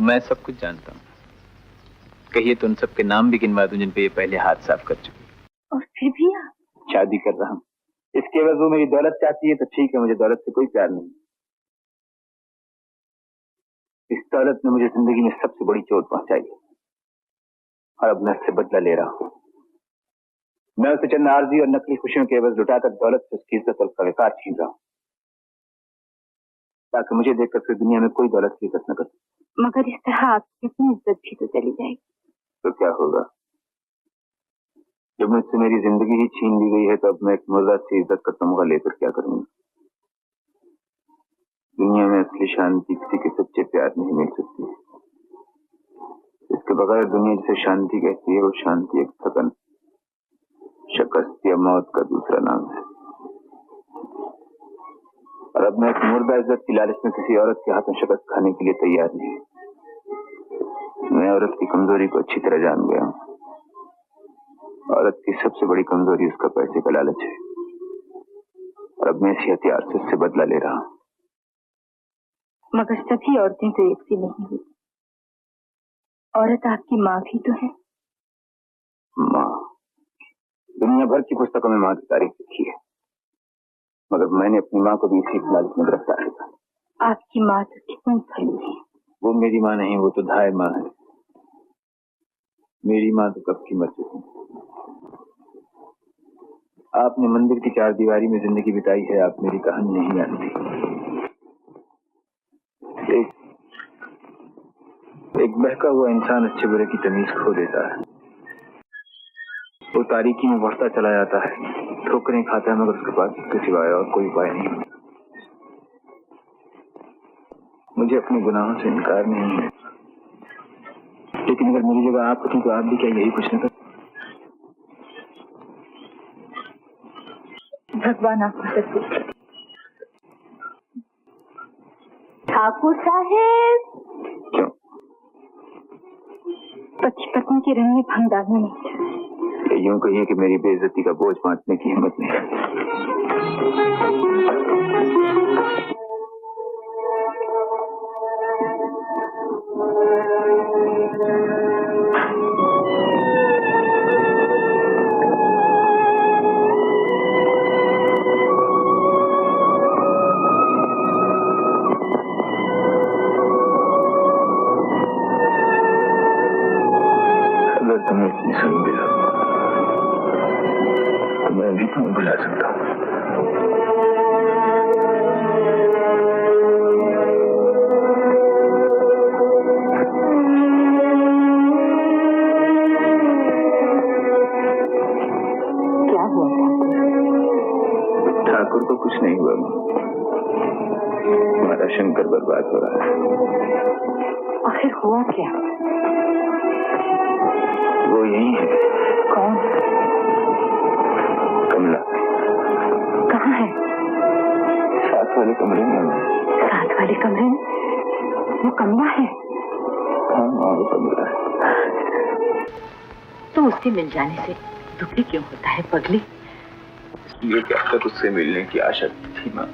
मैं सब कुछ जानता हूँ। कहिए तो उन सब के नाम भी गिनवा दूं जिन पे ये पहले हाथ साफ कर चुके। और फिर भी आप? शादी कर रहा हूँ। इसके एवज वो मेरी दौलत चाहती है तो ठीक है, मुझे दौलत से कोई प्यार नहीं। इस दौलत ने मुझे जिंदगी में सबसे बड़ी चोट पहुंचाई है और अब मैं उससे बदला ले रहा हूँ। मैं उसे चंद आरजी और नकली खुशियों के एवज लुटाकर दौलत से उसकी इज्जत और सविकार छीन रहा हूँ, ताकि मुझे देखकर फिर दुनिया में कोई दौलत की इज्जत न कर। मगर इस तरह आपकी अपनी इज्जत भी तो चली जाएगी। तो क्या होगा? जब मुझसे मेरी जिंदगी ही छीन ली गई है तो अब मैं एक मुर्दा से इज्जत का तमगा लेकर क्या करूंगा? दुनिया में असली शांति किसी के सच्चे प्यार नहीं मिल सकती। इसके बगैर दुनिया जिसे शांति कहती है वो शांति एक थकन, शिकस्त या मौत का दूसरा नाम है। और अब मैं एक मुर्दा इज्जत की लालच में किसी औरत के हाथों शिकस्त खाने के लिए तैयार नहीं। मैं औरत की कमजोरी को अच्छी तरह जान गया हूँ। औरत की सबसे बड़ी कमजोरी उसका पैसे का लालच है और अब मैं इसी हथियार से उससे बदला ले रहा हूँ। मगर सभी औरतें तो एक सी नहीं होती। औरत आपकी माँ भी तो है। माँ? दुनिया भर की पुस्तकों में माँ की तारीफ लिखी है, मगर मैंने अपनी माँ को भी इसी लालच में गिरफ्तार किया। आपकी माँ तो कितनी भली है। वो मेरी माँ नहीं, वो तो धाय माँ है। मेरी माँ तो कब की मर चुकी। आपने मंदिर की चार दीवारी में जिंदगी बिताई है, आप मेरी कहानी नहीं जानती। एक बहका हुआ इंसान अच्छे बुरे की तमीज खो देता है। वो तारीकी में बढ़ता चला जाता है, ठोकरें खाता है, मगर उसके पास इसके सिवाय और कोई उपाय नहीं। मुझे अपने गुनाहों से इनकार नहीं है, लेकिन अगर मेरी जगह आप होती तो आप भी क्या यही कुछ न करते? भगवान आपको सच्चे। ठाकुर साहेब। क्यों? पति पत्नी के रंग में भंग डालना नहीं चाहिए। यूं कहिए कि मेरी बेइज्जती का बोझ बांटने की हिम्मत नहीं। तुम्हें इतनी सुंदर हो तो मैं भी तुम्हें बुला सकता हूँ। क्या हुआ ठाकुर को कुछ नहीं हुआ माँ, हमारा शंकर बर्बाद हो रहा है। आखिर हुआ क्या? वो यही है। कौन? कमला। कहाँ है? साथ वाले कमरे में। साथ वाले कमरे में? वो कमला है? हाँ वो कमला है। तो उसके मिल जाने से दुखी क्यों होता है पगली? इसलिए कि अब तक उससे मिलने की आशा थी माँ,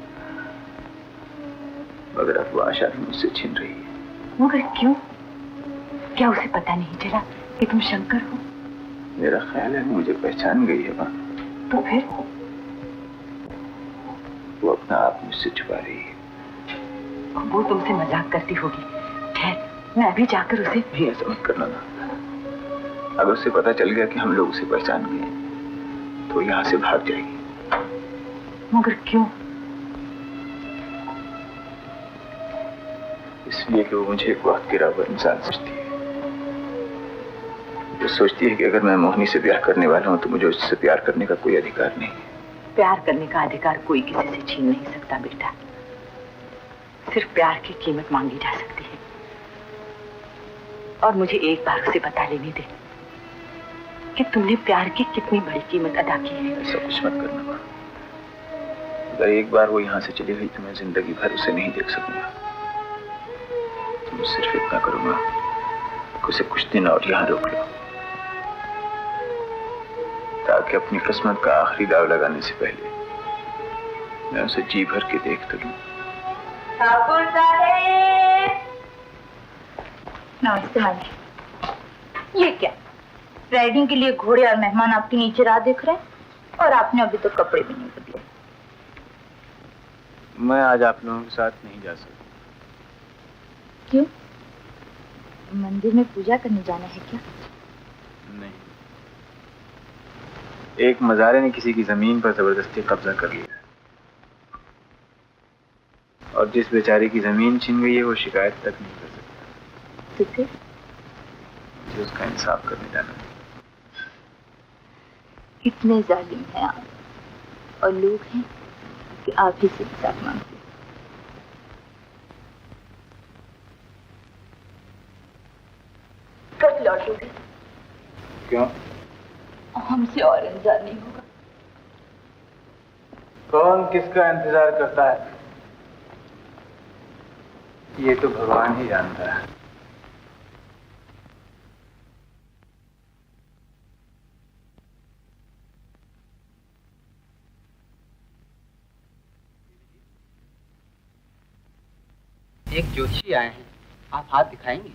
मगर अब वो आशा भी मुझसे छिन रही है। मगर क्यों? क्या उसे पता नहीं चला कि तुम शंकर हो? मेरा ख्याल है मुझे पहचान गई है माँ। तो फिर? वो अपना आप मुझसे छुपा रही है। वो तुमसे मजाक करती होगी। खैर, मैं अभी जाकर उसे। नहीं ऐसा मत करना ना। अगर उसे पता चल गया कि हम लोग उसे पहचान गए तो यहाँ से भाग जाएगी। मगर क्यों? इसलिए कि वो मुझे एक बहुत गिरा हुआ इंसान समझती है। वो सोचती है कि अगर मैं मोहिनी से ब्याह करने वाला हूँ तो मुझे उससे प्यार करने का कोई अधिकार नहीं है। प्यार करने का अधिकार कोई किसी से छीन नहीं सकता बेटा। सिर्फ प्यार की कीमत मांगी जा सकती है। और मुझे एक बार उसे बता लेने दे कि तुमने प्यार की कितनी बड़ी कीमत अदा की है। ऐसा कुछ मत करना माँ। अगर एक बार वो यहाँ से चली गई तो मैं जिंदगी भर उसे नहीं देख सकूंगा। तुम सिर्फ इतना करो माँ, उसे कुछ दिन और यहाँ रोक लो, ताकि अपनी किस्मत का आखिरी दाव लगाने से पहले मैं उसे जी भर के देख तो लूं। ठाकुर साहब। नमस्ते मैम। ये क्या? राइडिंग के लिए घोड़े और मेहमान आपके नीचे राह देख रहे हैं और आपने अभी तक कपड़े भी नहीं बदले। मैं आज आप लोगों के साथ नहीं जा सकता। क्यों? मंदिर में पूजा करने जाना है क्या? नहीं, एक मजारे ने किसी की जमीन पर जबरदस्ती कब्जा कर लिया और जिस बेचारे की जमीन छिन गई है वो शिकायत तक नहीं कर सकता। तो फिर? मुझे उसका इंसाफ करने जाना है। कितने जालिम हैं आप और लोग हैं कि आप ही से इंसाफ मांगते हैं। कब लौटोगे? क्यों? हमसे और इंतजार नहीं होगा। कौन किसका इंतजार करता है ये तो भगवान ही जानता है। एक ज्योतिषी आए हैं, आप हाथ दिखाएंगे?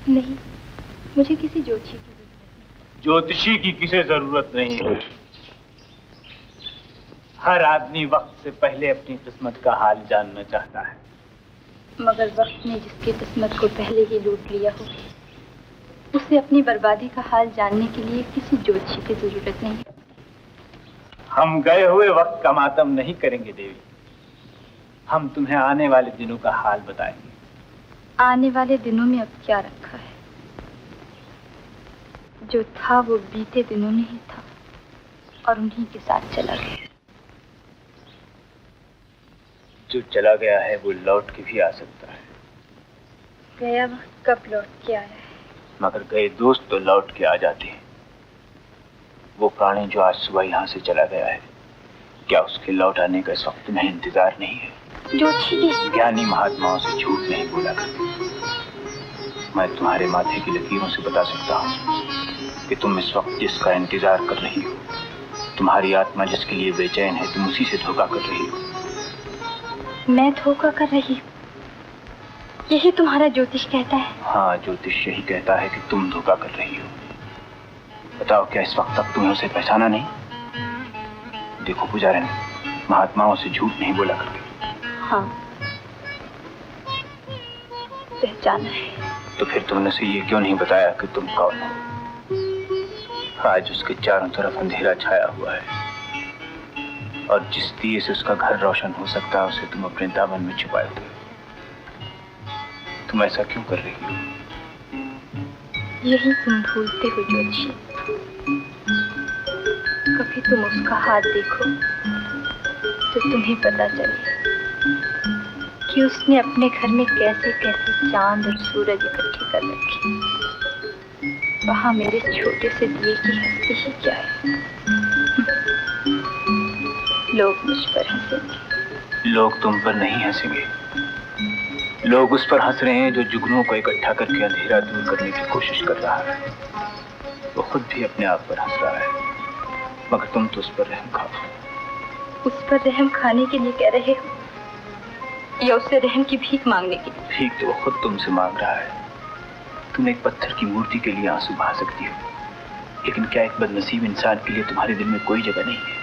नहीं, मुझे किसी ज्योतिषी की जरूरत नहीं। ज्योतिषी की किसे जरूरत नहीं है। हर आदमी वक्त से पहले अपनी किस्मत का हाल जानना चाहता है। मगर वक्त ने जिसकी किस्मत को पहले ही लूट लिया हो, उसे अपनी बर्बादी का हाल जानने के लिए किसी ज्योतिषी की जरूरत नहीं है। हम गए हुए वक्त का मातम नहीं करेंगे देवी, हम तुम्हें आने वाले दिनों का हाल बताएंगे। आने वाले दिनों में अब क्या रखा है? जो था वो बीते दिनों में ही था और उन्हीं के साथ चला गया। जो चला गया है वो लौट के भी आ सकता है। गया वक्त कब लौट के आया है? मगर गए दोस्त तो लौट के आ जाते हैं। वो प्राणी जो आज सुबह यहाँ से चला गया है, क्या उसके लौट आने का इस वक्त तुम्हें इंतजार नहीं है? ज्योतिषी ज्ञानी महात्माओं से झूठ नहीं बोला करते। मैं तुम्हारे माथे की लकीरों से बता सकता हूँ कि तुम इस वक्त जिसका इंतजार कर रही हो, तुम्हारी आत्मा जिसके लिए बेचैन है, तुम उसी से धोखा कर रही हो। मैं धोखा कर रही हूँ? यही तुम्हारा ज्योतिष कहता है? हाँ, ज्योतिष यही कहता है कि तुम धोखा कर रही हो। बताओ, क्या इस वक्त तक तुम्हें उसे पहचाना नहीं? देखो पुजारिन, महात्माओं से झूठ नहीं बोला करते। हाँ, पहचाना है। तो फिर तुमने उसे ये क्यों नहीं बताया कि तुम कौन हो? आज उसके चारों तरफ अंधेरा छाया हुआ है और जिस दिए से उसका घर रोशन हो सकता है उसे तुम अपने दामन में छुपाए हुए। तुम ऐसा क्यों कर रही हो? यही तुम भूलते हो ज्योतिषी। कभी तुम उसका हाथ देखो तो तुम्हें पता चले कि उसने अपने घर में कैसे कैसे चांद और सूरज इकट्ठे कर रखे। वहाँ मेरे छोटे से दिए की हस्ती ही क्या है। लोग मुझ पर हंसेंगे। लोग तुम पर नहीं हंसेंगे। लोग उस पर हंस रहे हैं जो जुगनों को इकट्ठा करके अंधेरा दूर करने की कोशिश कर रहा है। वो खुद भी अपने आप पर हंस रहा है, मगर तुम तो उस पर रहम खाओ। उस पर रहम खाने के लिए कह रहे हो या उससे रहम की भीख मांगने के लिए? भीख तो वो खुद तुमसे मांग रहा है। तुम एक पत्थर की मूर्ति के लिए आंसू बहा सकती हो, लेकिन क्या एक बदनसीब इंसान के लिए तुम्हारे दिल में कोई जगह नहीं है?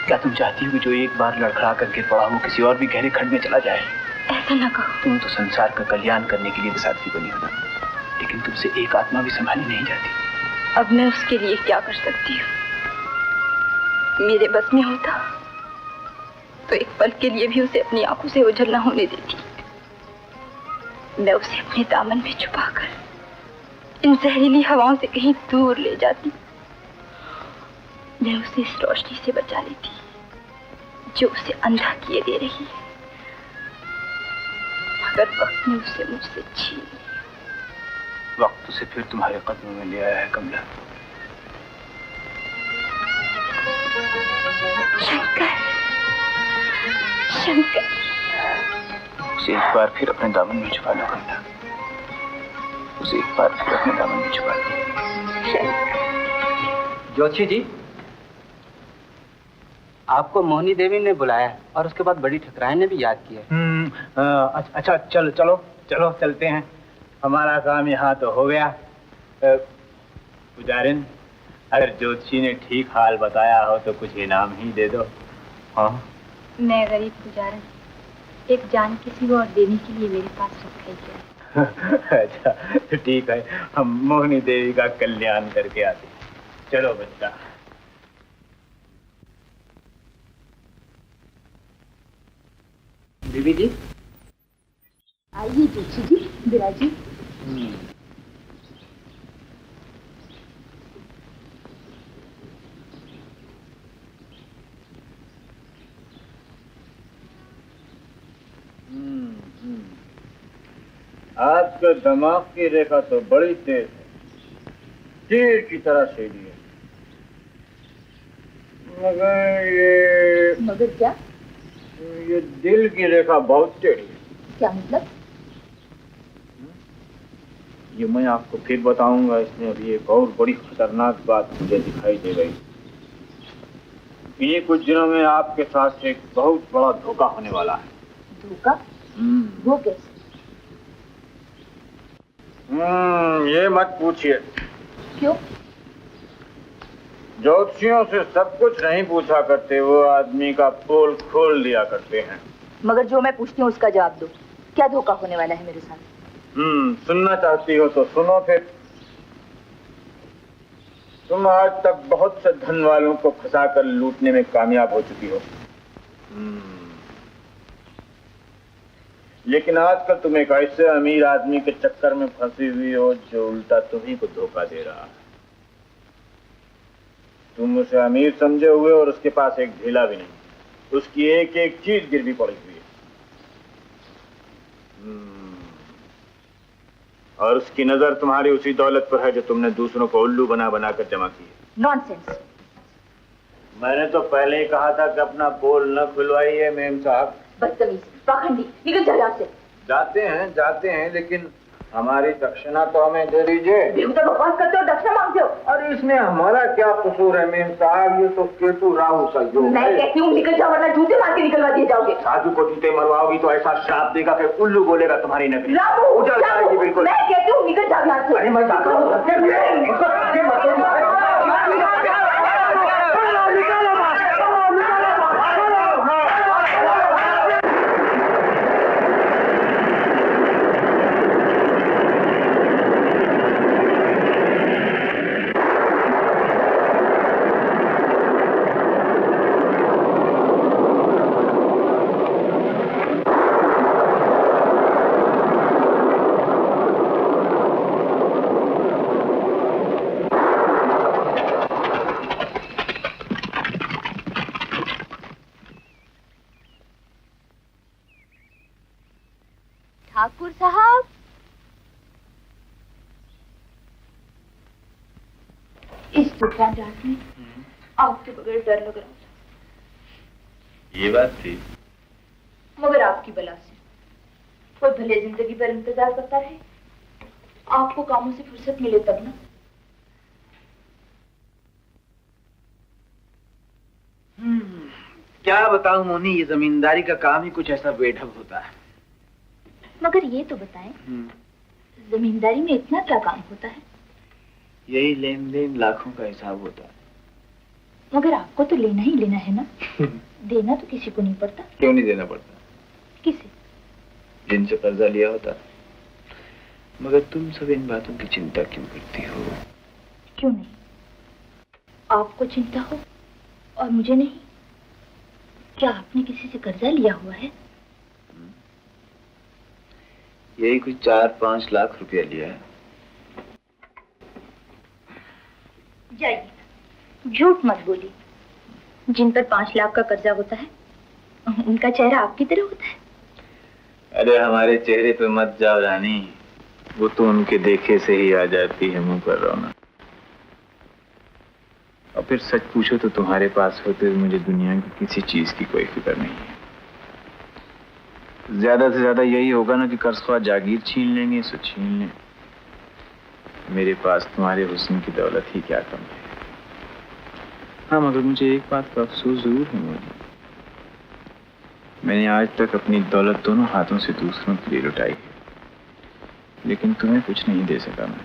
क्या तुम चाहती हो कि जो एक बार लड़खड़ा कर गिर पड़ा हो किसी और भी गहरे खड्ड में चला जाए? ऐसा ना कहो। तुम तो संसार का कल्याण करने के लिए विसारती बनी हो ना, लेकिन तुमसे एक आत्मा भी संभाली नहीं जाती। अब मैं उसके लिए क्या कर सकती हूँ? मेरे बस में होता तो एक पल के लिए भी उसे अपनी आंखों से ओझल न होने देती। मैं उसे अपने दामन में छुपाकर इन जहरीली हवाओं से कहीं दूर ले जाती। मैं उसे इस रोशनी से बचा लेती जो उसे अंधा किए दे रही है, मगर वक्त ने उसे मुझसे छीन लिया। वक्त उसे फिर तुम्हारे कदमों में ले आया है कमला। शंकर, शंकर, उसे एक बार फिर अपने दामन में छुपा लो कमला। उसे एक बार फिर अपने दामन में छुपा लो। ज्योतिषी जी, आपको मोहिनी देवी ने बुलाया और उसके बाद बड़ी ठकराइन ने भी याद किया। अच्छा, चलो चलते हैं। हमारा काम यहाँ तो हो गया। पुजारिन, अगर ज्योतिषी ने ठीक हाल बताया हो तो कुछ इनाम ही दे दो। हाँ, मैं गरीब पुजारन, एक जान किसी को और देने के लिए मेरे पास रखा ही क्या। अच्छा, तो ठीक है, हम मोहिनी देवी का कल्याण करके आते हैं। चलो बच्चा। देवी जी, आइए ज्योतिषी जी, विराजिए। आपके दिमाग की रेखा तो बड़ी तेज है, तीर की तरह सीधी है, मगर क्या? ये दिल की रेखा बहुत टेढ़ी है। क्या मतलब? ये मैं आपको फिर बताऊंगा। इसमें अभी एक और बड़ी खतरनाक बात मुझे दिखाई दे गई। इन्हीं कुछ दिनों में आपके साथ एक बहुत बड़ा धोखा होने वाला है। धोखा? वो कैसे? ये मत पूछिए। क्यों? ज्योतिषियों से सब कुछ नहीं पूछा करते, वो आदमी का पोल खोल दिया करते हैं। मगर जो मैं पूछती हूँ उसका जवाब दो। क्या धोखा होने वाला है मेरे साथ? सुनना चाहती हो तो सुनो फिर। तुम आज तक बहुत से धन वालों को फंसाकर लूटने में कामयाब हो चुकी हो, लेकिन आजकल तुम एक ऐसे अमीर आदमी के चक्कर में फंसी हुई हो जो उल्टा तुम्ही को धोखा दे रहा है। तुम उसे अमीर समझे हुए और उसके पास एक ढीला भी नहीं। उसकी एक एक चीज गिरवी पड़ी हुई है। और उसकी नजर तुम्हारी उसी दौलत पर है जो तुमने दूसरों को उल्लू बना बना कर जमा की है। नॉनसेंस। मैंने तो पहले ही कहा था कि अपना पोल न खुलवाइए मेम साहब। बदतमीज, पाखंडी, निकल जाओ यहाँ से। जाते हैं, लेकिन हमारी दक्षिणा तो हमें दे दीजिए। तो बकवास करते हो, दक्षिणा मांगते हो। और इसमें हमारा क्या कसूर है मेम साहब? ये तो केतु राहु का योग है। मैं कहती हूँ निकल जाओ, वरना जूते मार के निकलवा दिए जाओगे। साधु को जूते मरवाओगी तो ऐसा श्राप देगा कि उल्लू बोलेगा तुम्हारी नगरी। उजड़ जाएगी बिल्कुल। मैं कहती हूँ निकल जाओ यहाँ से। अरे मैं ठाकुर साहब, इस तूफान रात में आपके बगैर डर लग रहा था। ये बात थी। मगर आपकी बला से कोई भले जिंदगी पर इंतजार करता रहे, आपको कामों से फुर्सत मिले तब ना। क्या बताऊं मोनी, ये जमींदारी का काम ही कुछ ऐसा बेढब होता है। मगर ये तो बताएं, जमींदारी में इतना क्या काम होता है? यही लेन देन लाखों का हिसाब होता है। मगर आपको तो लेना ही लेना है ना। देना तो किसी को नहीं पड़ता। क्यों नहीं देना पड़ता? किसे? जिनसे कर्जा लिया होता। मगर तुम सब इन बातों की चिंता क्यों करती हो? क्यों नहीं? आपको चिंता हो और मुझे नहीं? क्या आपने किसी से कर्जा लिया हुआ है? यही कुछ 4-5 लाख रुपया लिया है। जाइए, झूठ मत बोलिए। जिन पर 5 लाख का कर्जा होता है उनका चेहरा आपकी तरह होता है। अरे हमारे चेहरे पे मत जाओ रानी, वो तो उनके देखे से ही आ जाती है मुंह पर रौनक। और फिर सच पूछो तो तुम्हारे पास होते हुए मुझे दुनिया की किसी चीज की कोई फिक्र नहीं है। ज्यादा से ज्यादा यही होगा ना कि कर्ज़ख्वाह जागीर छीन लेंगे सो छीन लें। मेरे पास तुम्हारे हुस्न की दौलत ही क्या कम है। हाँ, मगर मुझे एक बात का अफसोस जरूर है मुझे। मैंने आज तक अपनी दौलत दोनों हाथों से दूसरों के लिए लुटाई है, लेकिन तुम्हें कुछ नहीं दे सका मैं।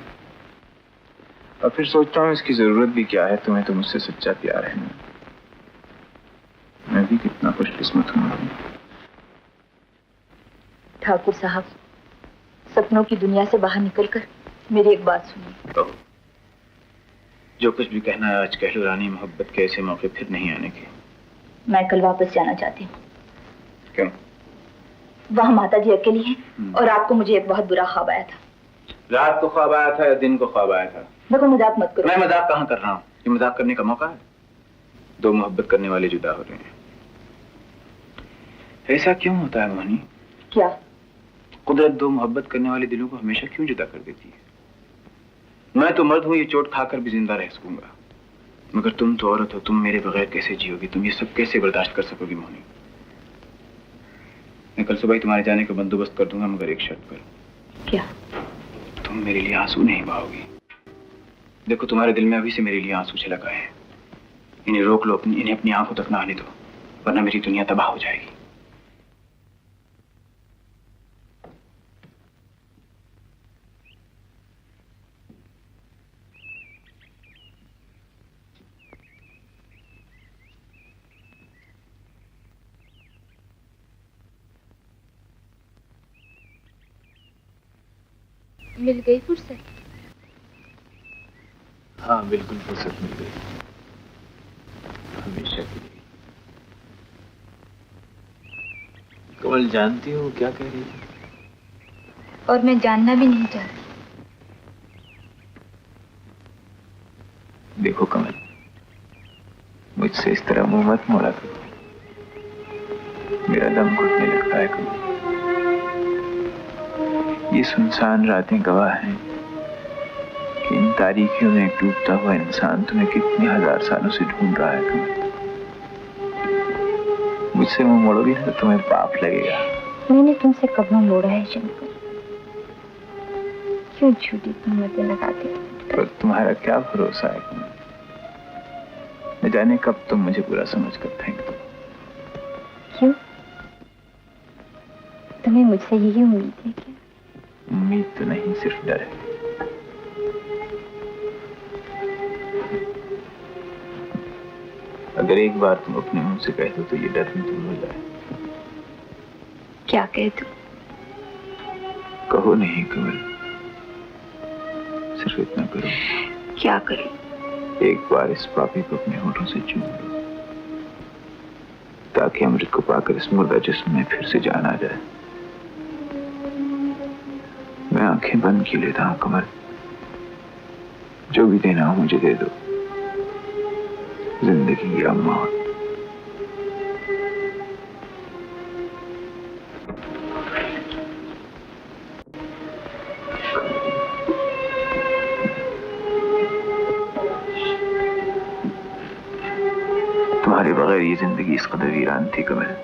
और फिर सोचता हूँ इसकी जरूरत भी क्या है, तुम्हें तो मुझसे सच्चा प्यार है ना। मैं भी कितना खुशकिस्मत हूँ। ठाकुर साहब, सपनों की दुनिया से बाहर निकलकर मेरी एक बात सुनिए। जो कुछ भी कहना है आज कह लो रानी, मोहब्बत के ऐसे मौके फिर नहीं आने के। मैं कल वापस जाना चाहती हूँ। क्यों? वहाँ माता जी अकेली हैं और रात को मुझे एक बहुत बुरा ख्वाब आया था। रात को ख्वाब आया था या दिन को ख्वाब आया था? देखो, मजाक मत करो। मैं मजाक कहाँ कर रहा हूँ? ये मजाक करने का मौका है? दो मोहब्बत करने वाले जुदा हो रहे हैं। ऐसा क्यों होता है मोहनी? क्या? कुदरत दो मोहब्बत करने वाले दिलों को हमेशा क्यों जुदा कर देती है? मैं तो मर्द हूँ, ये चोट खाकर भी जिंदा रह सकूंगा, मगर तुम तो औरत हो। तुम मेरे बगैर कैसे जियोगी? तुम ये सब कैसे बर्दाश्त कर सकोगी मोहनी? मैं कल सुबह ही तुम्हारे जाने का बंदोबस्त कर दूंगा, मगर एक शर्त पर। क्या? तुम मेरे लिए आंसू नहीं बहाओगी। देखो, तुम्हारे दिल में अभी से मेरे लिए आंसू छलक आए हैं। इन्हें रोक लो, इन्हें अपनी आंखों तक ना आने दो, वरना मेरी दुनिया तबाह हो जाएगी। मिल गई फुर्सत? हाँ, बिल्कुल फुर्सत मिल गई, हमेशा के लिए। कमल, जानती हो क्या कह रही थी? और मैं जानना भी नहीं चाहती। देखो कमल, मुझसे इस तरह मुंह मत मोड़ा करो, मेरा दम घुटने लगता है कमल। ये सुनसान रातें गवाह हैं कि इन तारीखियों में एक डूबता हुआ इंसान तुम्हें कितने 1000 सालों से ढूंढ रहा है कमल। मुझसे मुंह मोड़ोगी ना तो तुम्हें पाप लगेगा। मैंने तुमसे कब मुंह मोड़ा है शंकर? क्यों झूठी तहमतें लगाते हो? पर तुम्हारा क्या भरोसा है कमल? न जाने कब तुम मुझे बुरा समझ कर फेंक दो। क्यों? तुम्हें मुझसे यही उम्मीद है क्या? उम्मीद तो नहीं, सिर्फ डर है। अगर एक बार तुम अपने मुंह से कह दो तो ये डर भी दूर हो जाए। क्या कह दूं? कहो नहीं कमल, सिर्फ इतना करो। क्या करूं? एक बार इस पापी को अपने होठों से चूम लो, ताकि अमृत को पाकर इस मुर्दा जिस्म में फिर से जान आ जाए। मैं आंखें बंद किए लेता हूं कमल, जो भी देना हो मुझे दे दो, जिंदगी या मौत। तुम्हारे बगैर ये जिंदगी इस कदर वीरान थी कमल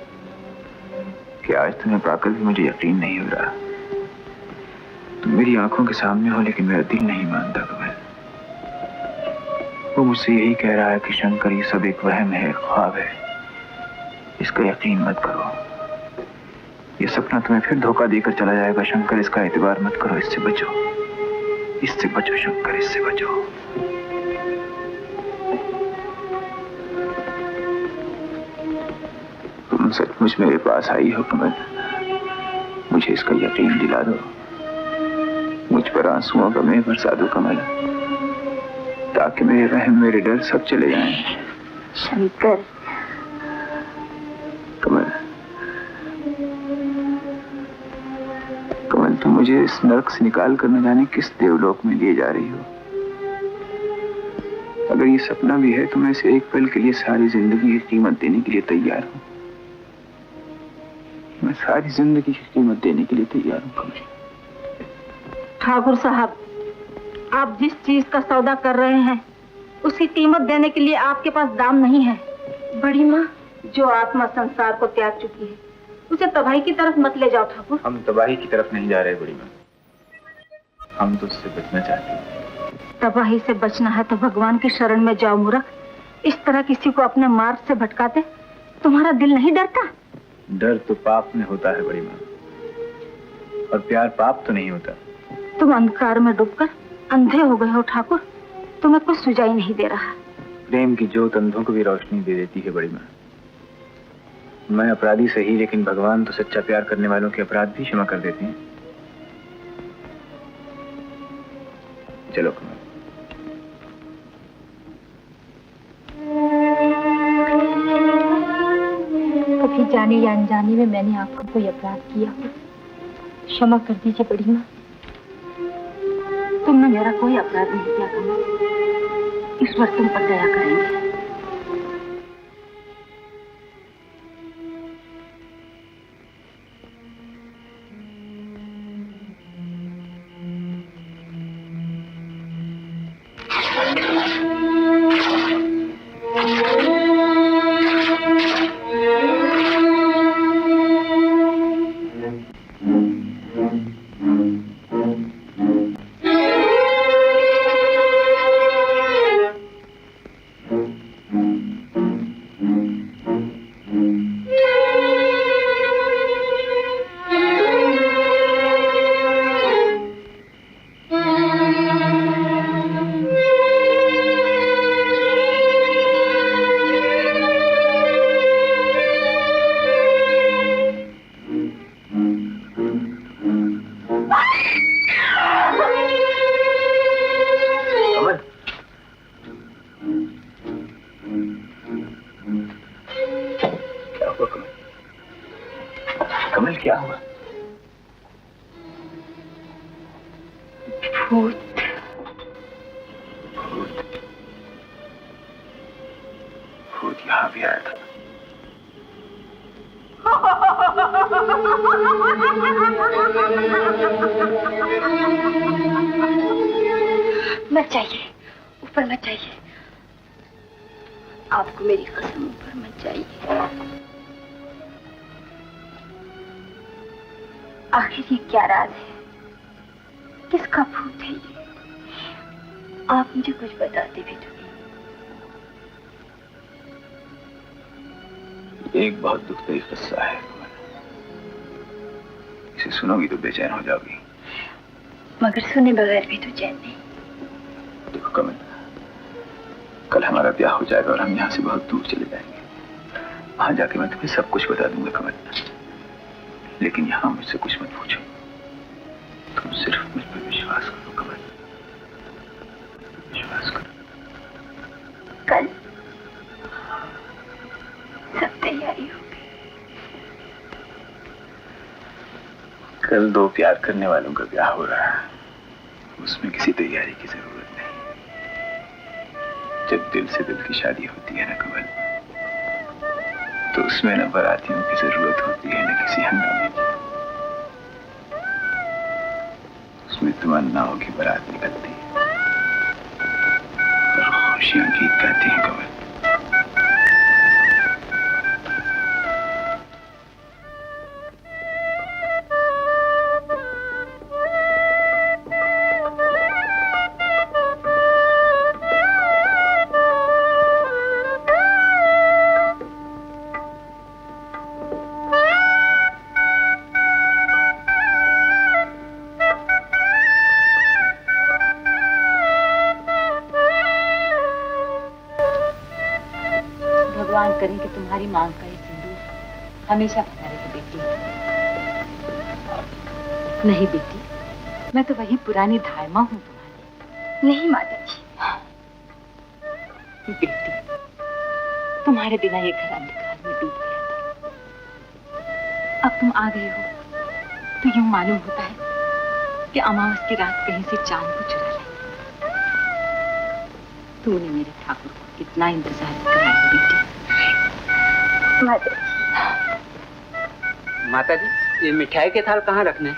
कि आज तुम्हें पाकर भी मुझे यकीन नहीं हो रहा। तुम मेरी आंखों के सामने हो लेकिन मेरा दिल नहीं मानता कमल। वो मुझसे यही कह रहा है कि शंकर ये सब एक वहम है, ख्वाब है, इसका यकीन मत करो। ये सपना तुम्हें फिर धोखा देकर चला जाएगा शंकर, इसका एतबार मत करो। इससे बचो, इससे बचो शंकर, इससे बचो। तुम सचमुच मेरे पास आई हो कमल, मुझे इसका यकीन दिला दो। मुझ पर आंसुओं का मेह बरसा दो कमल, ताकि मेरे रहम, मेरे डर सब चले जाएं। शंकर। कमल, कमल तुम मुझे इस नरक से निकाल कर न जाने किस देवलोक में लिए जा रही हो। अगर ये सपना भी है तो मैं इसे एक पल के लिए सारी जिंदगी की कीमत देने के लिए तैयार हूँ। मैं सारी जिंदगी की कीमत देने के लिए तैयार हूँ कमल। ठाकुर साहब, आप जिस चीज का सौदा कर रहे हैं उसकी कीमत देने के लिए आपके पास दाम नहीं है। बड़ी माँ, जो आत्मा संसार को त्याग चुकी है उसे तबाही की तरफ मत ले जाओ ठाकुर। हम तबाही की तरफ नहीं जा रहे बड़ी माँ, हम तो उससे बचना चाहते हैं। तबाही से बचना है तो भगवान की शरण में जाओ मूर्ख। इस तरह किसी को अपने मार्ग से भटकाते तुम्हारा दिल नहीं डरता? डर तो पाप में होता है बड़ी माँ, और प्यार पाप तो नहीं होता। तुम अंधकार में डूबकर अंधे हो गए हो ठाकुर, तुम्हें कुछ सुझाई नहीं दे रहा। प्रेम की ज्योत अंधों को भी रोशनी दे देती है बड़ी माँ। मैं अपराधी सही, लेकिन भगवान तो सच्चा प्यार करने वालों के अपराध भी क्षमा कर देते हैं। चलो कमल। कभी जाने या अनजाने में मैंने आपको कोई अपराध किया हो, क्षमा कर दीजिए बड़ी माँ। तुमने मेरा कोई अपराध नहीं किया कमल, ईश्वर तुम पर दया करेंगे। कमल क्या हुआ? भूत। भूत यहाँ भी आया था। मत जाइए, ऊपर मत जाइए। आपको मेरी कसम, ऊपर मत जाइए। आखिर ये क्या राज है? किसका भूत है ये? आप मुझे कुछ बताते भी तो नहीं। एक बहुत दुखदाई किस्सा है, इसे सुनोगी तो बेचैन हो जाओगी। मगर सुने बगैर भी तो चैन नहीं। देखो कमल, कल हमारा ब्याह हो जाएगा और हम यहाँ से बहुत दूर चले जाएंगे। वहां जाके मैं तुम्हें सब कुछ बता दूंगा कमल, लेकिन यहाँ मुझसे कुछ मत पूछो। तुम सिर्फ मुझ पर विश्वास करो कमल, विश्वास करो। कल सब तैयारी हो गई। कल दो प्यार करने वालों का ब्याह हो रहा है, उसमें किसी तैयारी की जरूरत नहीं। जब दिल से दिल की शादी होती है ना कमल, तो उसमें न बारातियों की जरूरत होती है, न किसी हंगामे की। उसमें तमन्नाओं की बारात निकलती है और खुशियां गीत गाती हैं कमल। करें कि तुम्हारी मांग का ये सिंदूर हमेशा बना रहे बेटी। नहीं बेटी, मैं तो वही पुरानी धायमा हूँ तुम्हारी। नहीं माता जी। बेटी, तुम्हारे बिना ये घर अंधकार में डूब गया था। अब तुम आ गए हो तो यूं मालूम होता है कि अमावस की रात कहीं से चांद को चुरा लाई। तूने मेरे ठाकुर को कितना इंतजार कराया बेटी। माता जी, ये मिठाई के थाल कहाँ रखना है?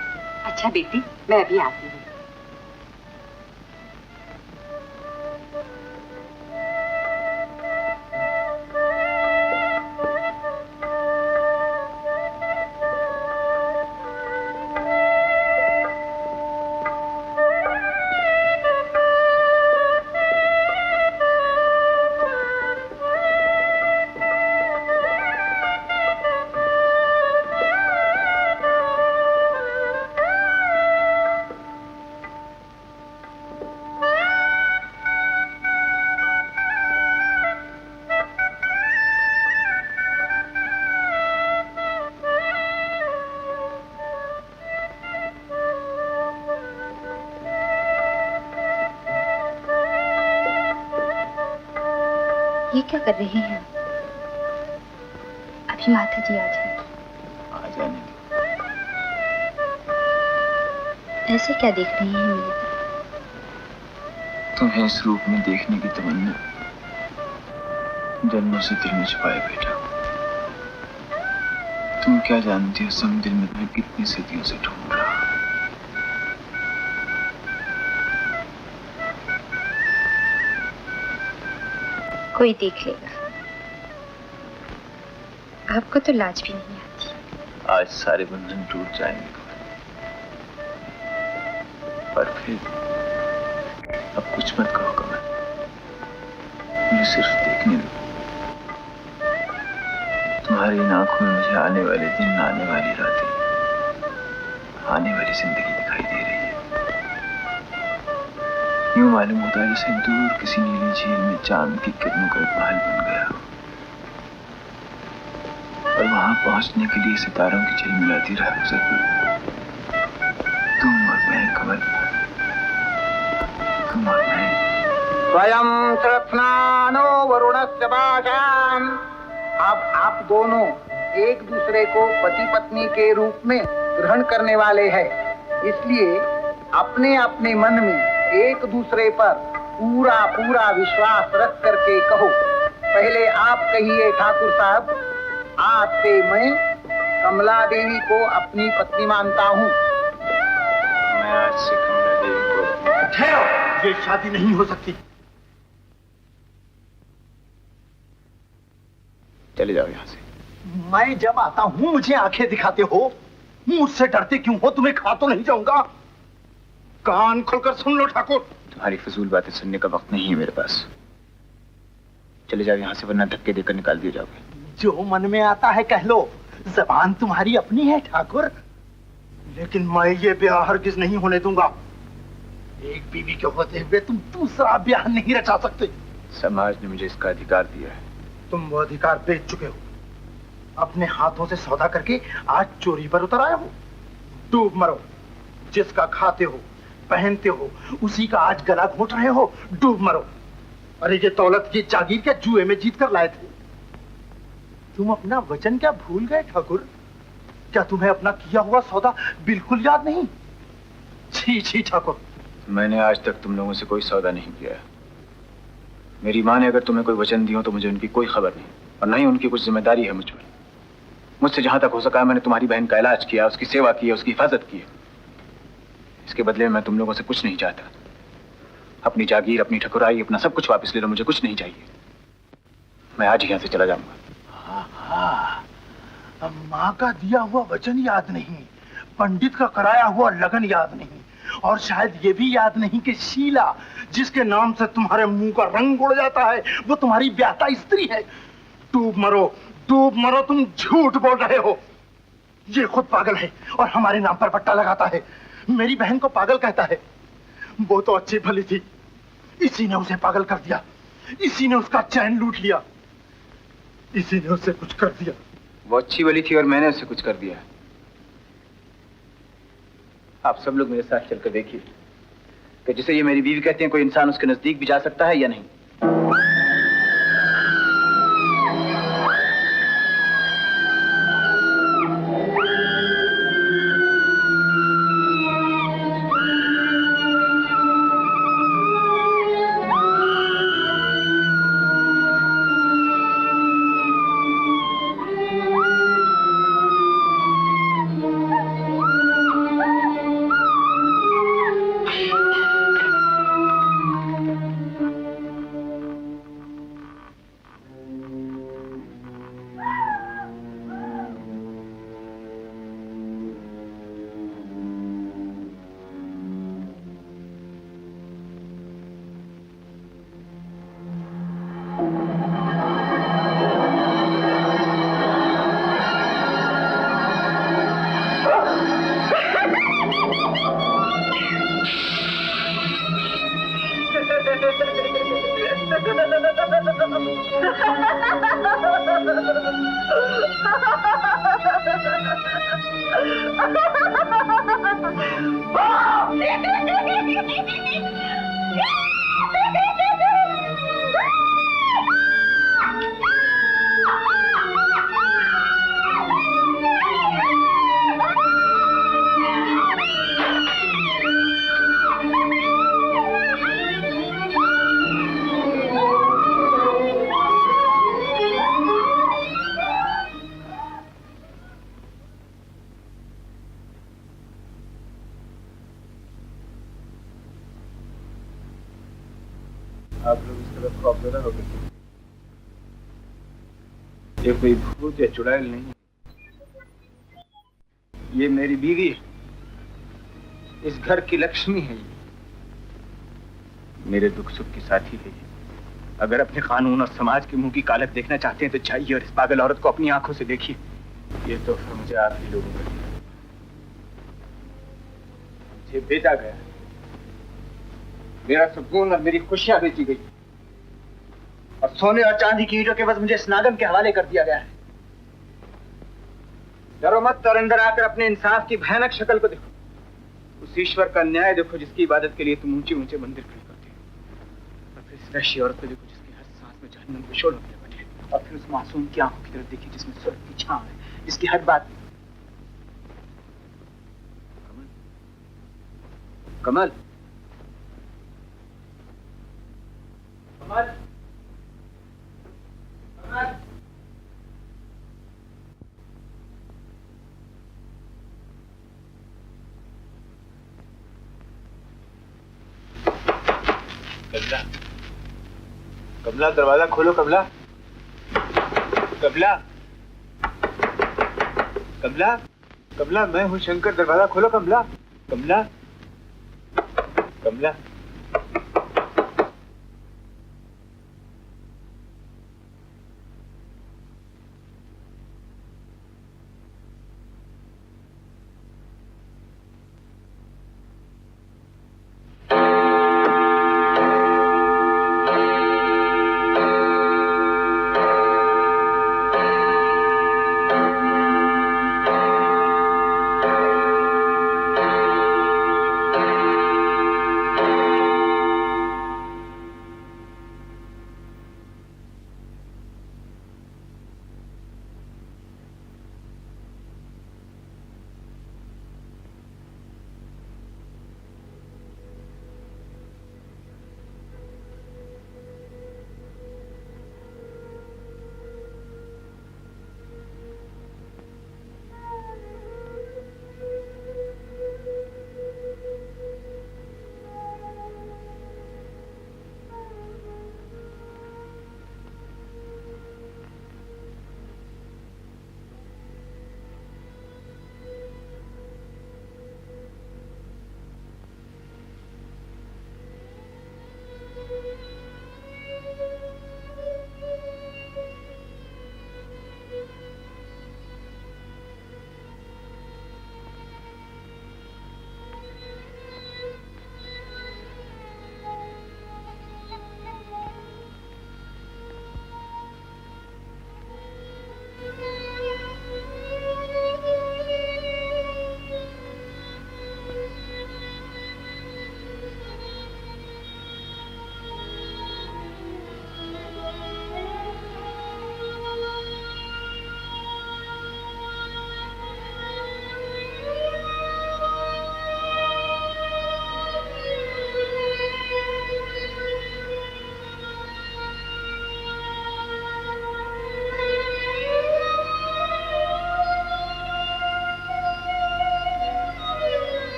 अच्छा बेटी, मैं अभी आती हूँ। ये क्या कर रहे हैं? अभी माता जी आ जाएंगी। आ जाने दो। ऐसे क्या देख रही हैं मेरी तरफ? तुम्हें इस रूप में देखने की तमन्ना जन्मों से दिल में छुपाए बैठा। तुम क्या जानती हो समुद्र में तुम्हें कितनी सदियों से ढूंढ रहा। कोई देख लेगा। आपको तो लाज भी नहीं आती। आज सारे बंधन टूट जाएंगे पर फिर अब कुछ मत कहो कमल, मुझे सिर्फ देखने दो। तुम्हारी इन आंखों में मुझे आने वाले दिन, आने वाली रातें, आने वाली जिंदगी दिखाई दे रही है। यूं मालूम होता है जैसे दूर किसी नीली झील में चांद की किरणों का एक महल बन गया हो और वहां पहुंचने के लिए सितारों की झिलमिलाती राह गुजर पड़ी। तुम और मैं कमल, तुम और मैं। स्वयं कृत्स्नानो वरुणस्य भाषाम। अब आप दोनों एक दूसरे को पति पत्नी के रूप में ग्रहण करने वाले हैं, इसलिए अपने अपने मन में एक दूसरे पर पूरा पूरा विश्वास रख करके कहो। पहले आप कहिए ठाकुर साहब, आज से मैं कमला देवी को अपनी पत्नी मानता हूँ। मैं आज से कमला देवी को। ठहरो, ये शादी नहीं हो सकती। चले जाओ यहाँ से। मैं जब आता हूँ मुझे आंखें दिखाते हो, मुझसे डरते क्यों हो? तुम्हें खा तो नहीं जाऊंगा। कान खोलकर सुन लो ठाकुर। तुम्हारी फजूल बातें सुनने का वक्त नहीं है मेरे पास। चले जाओ यहाँ से, वरना धक्के देकर निकाल दिए जाओगे। जो मन में आता है कह लो, जबान तुम्हारी अपनी है ठाकुर, लेकिन मैं ये ब्याह हरगिज नहीं होने दूंगा। एक बीवी के होते हुए तुम दूसरा ब्याह नहीं रचा सकते। समाज ने मुझे इसका अधिकार दिया है। तुम वो अधिकार बेच चुके हो। अपने हाथों से सौदा करके आज चोरी पर उतर आए हो। डूब मरो। जिसका खाते हो पहनते हो उसी का आज गला घोट रहे हो। डूब मरो। अरे ये दौलत ये जागीर क्या जुए में जीत कर लाए थे? तुम अपना वचन क्या भूल गए ठाकुर? क्या तुम्हें अपना किया हुआ सौदा बिल्कुल याद नहीं? छी छी ठाकुर। मैंने आज तक तुम लोगों से कोई सौदा नहीं किया। मेरी माँ ने अगर तुम्हें कोई वचन दिया तो मुझे उनकी कोई खबर नहीं, और नहीं उनकी कुछ जिम्मेदारी है मुझ पर। मुझसे जहां तक हो सका मैंने तुम्हारी बहन का इलाज किया, उसकी सेवा की, उसकी हिफाजत की। इसके बदले में मैं तुम लोगों से कुछ नहीं चाहता। अपनी जागीर, अपनी ठकुराई, अपना सब कुछ वापस ले लो, मुझे कुछ नहीं चाहिए। मैं आज ही यहाँ से चला जाऊंगा। माँ का दिया हुआ वचन याद नहीं, पंडित का कराया हुआ लगन याद नहीं, और शायद ये भी याद नहीं कि शीला जिसके नाम से तुम्हारे मुंह का रंग उड़ जाता है वो तुम्हारी ब्याहता स्त्री है। डूब मरो, डूब मरो। तुम झूठ बोल रहे हो। ये खुद पागल है और हमारे नाम पर पट्टा लगाता है। मेरी बहन को पागल कहता है। वो तो अच्छी भली थी, इसी ने उसे पागल कर दिया। इसी ने उसका चैन लूट लिया। इसी ने उसे कुछ कर दिया। वो अच्छी भली थी और मैंने उसे कुछ कर दिया। आप सब लोग मेरे साथ चलकर देखिए कि जिसे ये मेरी बीवी कहते हैं कोई इंसान उसके नजदीक भी जा सकता है या नहीं। आप लोग इस तरफ खौफजदा हो गए। ये कोई भूत या चुड़ैल नहीं, ये मेरी बीवी है, इस घर की लक्ष्मी है। मेरे दुख सुख की साथी है। अगर अपने कानून और समाज के मुंह की कालक देखना चाहते हैं तो चाहिए और इस पागल औरत को अपनी आंखों से देखिए। ये तो फिर मुझे आप ही लोगों का दिया, मुझे भेजा गया। मेरा सुकून और मेरी खुशियां बेची गई और सोने और चांदी की ईंटों के बस मुझे स्नागम के हवाले कर दिया गया है। डरो मत और अंदर आकर अपने इंसाफ की भयानक शक्ल को देखो। उस ईश्वर का न्याय देखो जिसकी इबादत के लिए तुम ऊंचे ऊंचे मंदिर खड़े करते हो। और फिर इस वैश्य औरत को देखो जिसकी हर सांस में जहन्नम के शोलों के बैठे। और फिर उस मासूम की आंखों की तरफ देखिए जिसमें स्वर्ग की छांव है, जिसकी हर बात। कमल, कमल, कमल, कमल। कमला, कमला दरवाजा खोलो। कमला, कमला, कमला, कमला, मैं हूँ शंकर, दरवाजा खोलो। कमला, कमला, कमला,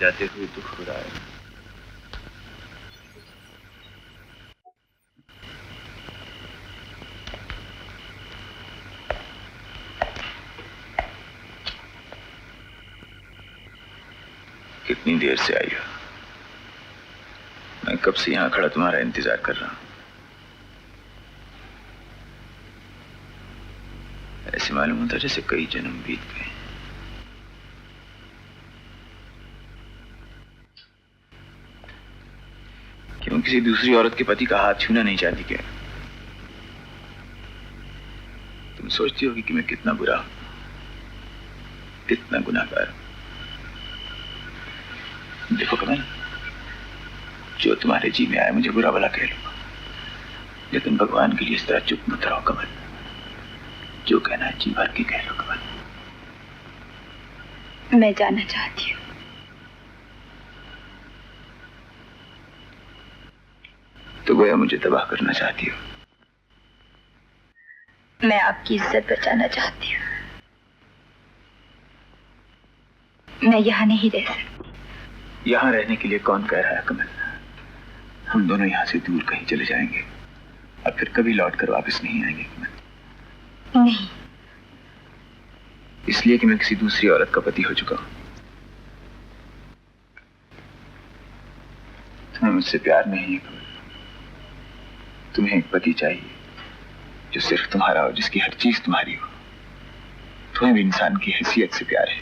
जाते हुए दुख हो रहा है। कितनी देर से आई हो? मैं कब से यहां खड़ा तुम्हारा इंतजार कर रहा हूं। ऐसे मालूम होता जैसे कई जन्म बीत गए। क्यों किसी दूसरी औरत के पति का हाथ छूना नहीं चाहती क्या? तुम सोचती होगी कि मैं कितना बुरा हूं, कितना गुनाहगार हूं। देखो कमल, जो तुम्हारे जी में आए मुझे बुरा भला कह लो, लेकिन भगवान के लिए इस तरह चुप मत रहो कमल। जो कहना है जी भर के कह लो कमल। मैं जाना चाहती हूँ। तो गोया मुझे तबाह करना चाहती हो। मैं आपकी इज्जत बचाना चाहती हूँ। मैं यहाँ नहीं रह सकती। यहाँ रहने के लिए कौन कह रहा है कमल? हम दोनों यहाँ से दूर कहीं चले जाएंगे और फिर कभी लौट कर वापस नहीं आएंगे कमल। नहीं, इसलिए कि मैं किसी दूसरी औरत का पति हो चुका हूं। तुम्हें मुझसे प्यार नहीं है कमल। तुम्हें एक पति चाहिए जो सिर्फ तुम्हारा हो, जिसकी हर चीज तुम्हारी हो। तुम्हें भी इंसान की हैसियत से प्यार है,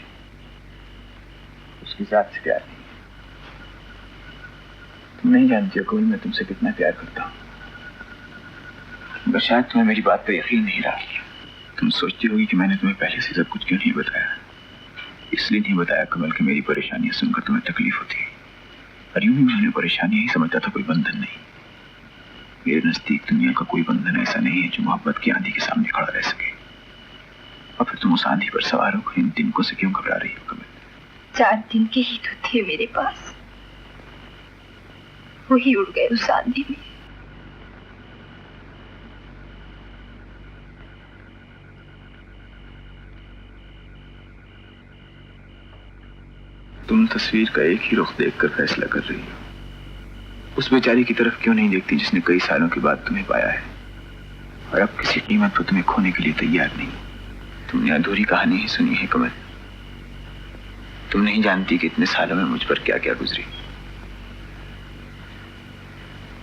उसकी जात से प्यार नहीं। तुम नहीं जानती हो कमल मैं तुमसे कितना प्यार करता हूँ, मगर शायद तुम्हें मेरी बात पर यकीन नहीं रहा। तुम सोचती होगी कि मैंने तुम्हें पहले से सब कुछ क्यों नहीं बताया। इसलिए नहीं बताया कमल कि मेरी परेशानियां सुनकर तुम्हें तकलीफ होती है, और यूं भी मैं परेशानी ही समझता था, कोई बंधन नहीं। मेरे नजदीक दुनिया का कोई बंधन ऐसा नहीं है जो मोहब्बत की आंधी के सामने खड़ा रह सके। और फिर तुम उस आंधी पर सवार हो, इन तिनकों से क्यों घबरा रही हो कमल? 4 दिन के ही तो थे मेरे पास, वही उड़ गए उस आंधी में। तुम तस्वीर का एक ही रुख देखकर फैसला कर रही हो। उस बेचारी की तरफ क्यों नहीं देखती जिसने कई सालों के बाद तुम्हें पाया है और अब किसी कीमत पर तुम्हें खोने के लिए तैयार नहीं। तुमने अधूरी कहानी ही सुनी है कमल। तुम नहीं जानती कि इतने सालों में मुझ पर क्या क्या गुजरी।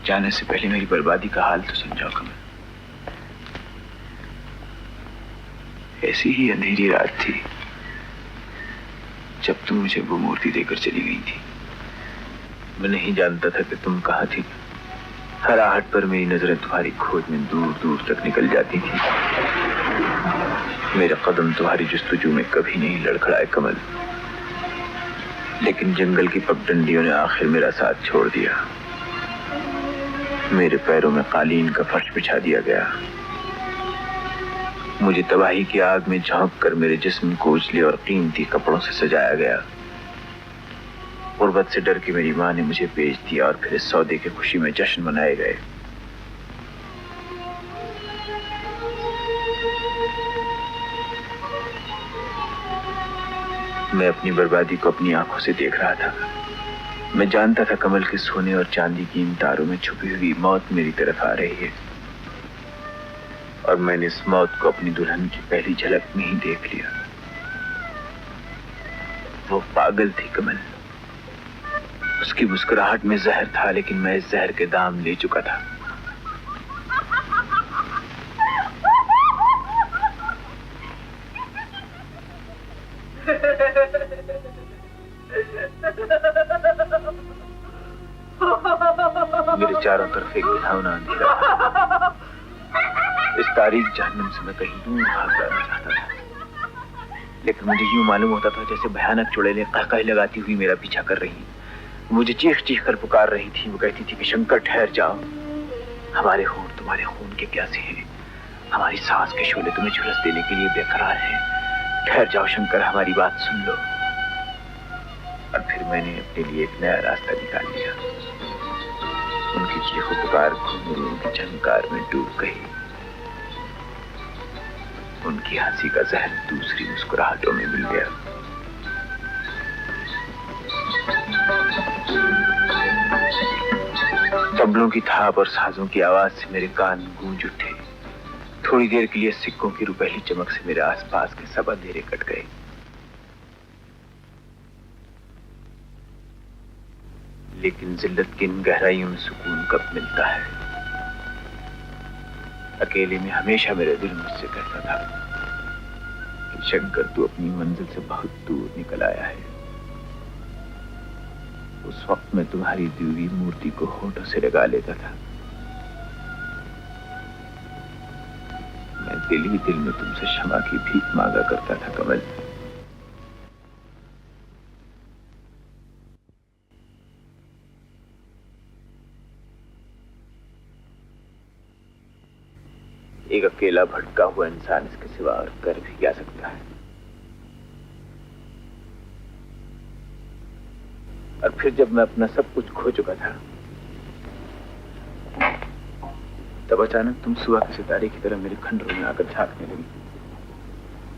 जाने से पहले मेरी बर्बादी का हाल तो समझाओ कमल। ऐसी ही अंधेरी रात थी जब तुम मुझे वो मूर्ति देकर चली गई थी। मैं नहीं जानता था कि तुम कहाँ थी। हर आहट पर मेरी नजरें तुम्हारी खोज में दूर दूर तक निकल जाती थी। मेरे कदम तुम्हारी जुस्तजू में कभी नहीं लड़खड़ाए कमल, लेकिन जंगल की पगडंडियों ने आखिर मेरा साथ छोड़ दिया। मेरे पैरों में कालीन का फर्श बिछा दिया गया। मुझे तबाही की आग में झोंक कर मेरे जिस्म को उजले और कीमती कपड़ों से सजाया गया। गुर्बत से डर के मेरी माँ ने मुझे बेच दिया और फिर इस सौदे की खुशी में जश्न मनाए गए। मैं अपनी बर्बादी को अपनी आंखों से देख रहा था। मैं जानता था कमल के सोने और चांदी की इन तारों में छुपी हुई मौत मेरी तरफ आ रही है, और मैंने इस मौत को अपनी दुल्हन की पहली झलक में ही देख लिया। वो पागल थी कमल। उसकी मुस्कुराहट में जहर था, लेकिन मैं इस जहर के दाम ले चुका था। मेरे चारों तरफ एक घिनौना अंधेरा था। इस तारीख जहन्नम से मैं कहीं दूर भाग जाना चाहता था, लेकिन मुझे यूं मालूम होता था जैसे भयानक चुड़ैलें कहकही लगाती हुई मेरा पीछा कर रही हैं। मुझे चीख चीख कर पुकार रही थी। वो कहती थी कि शंकर ठहर जाओ, हमारे होंठ तुम्हारे खून के प्यासे हैं, हमारी सांस के शोले तुम्हें झुलस देने के लिए बेकरार हैं। ठहर जाओ शंकर, हमारी बात सुन लो। और फिर मैंने अपने लिए एक नया रास्ता निकाल लिया। उनकी चीखों पुकार घुंघरूओं की झंकार में डूब गई। उनकी हंसी का जहर दूसरी मुस्कुराहटों में मिल गया। तबलों की थाप और साजों की आवाज से मेरे कान गूंज उठे। थोड़ी देर के लिए सिक्कों की रुपहली चमक से मेरे आसपास के सब अंधेरे कट गए। लेकिन जिल्लत की इन गहराइयों में सुकून कब मिलता है। अकेले में हमेशा मेरा दिल मुझसे कहता था कि शंकर तू अपनी मंजिल से बहुत दूर निकल आया है। उस वक्त मैं तुम्हारी दी हुई मूर्ति को होठों से लगा लेता था। मैं दिल ही दिल में तुमसे क्षमा की भीख मांगा करता था कमल। एक अकेला भटका हुआ इंसान इसके सिवा और कर भी क्या सकता है। और फिर जब मैं अपना सब कुछ खो चुका था, तब अचानक तुम सुबह के सितारे की तरह मेरे खंडरों में आकर झांकने लगी।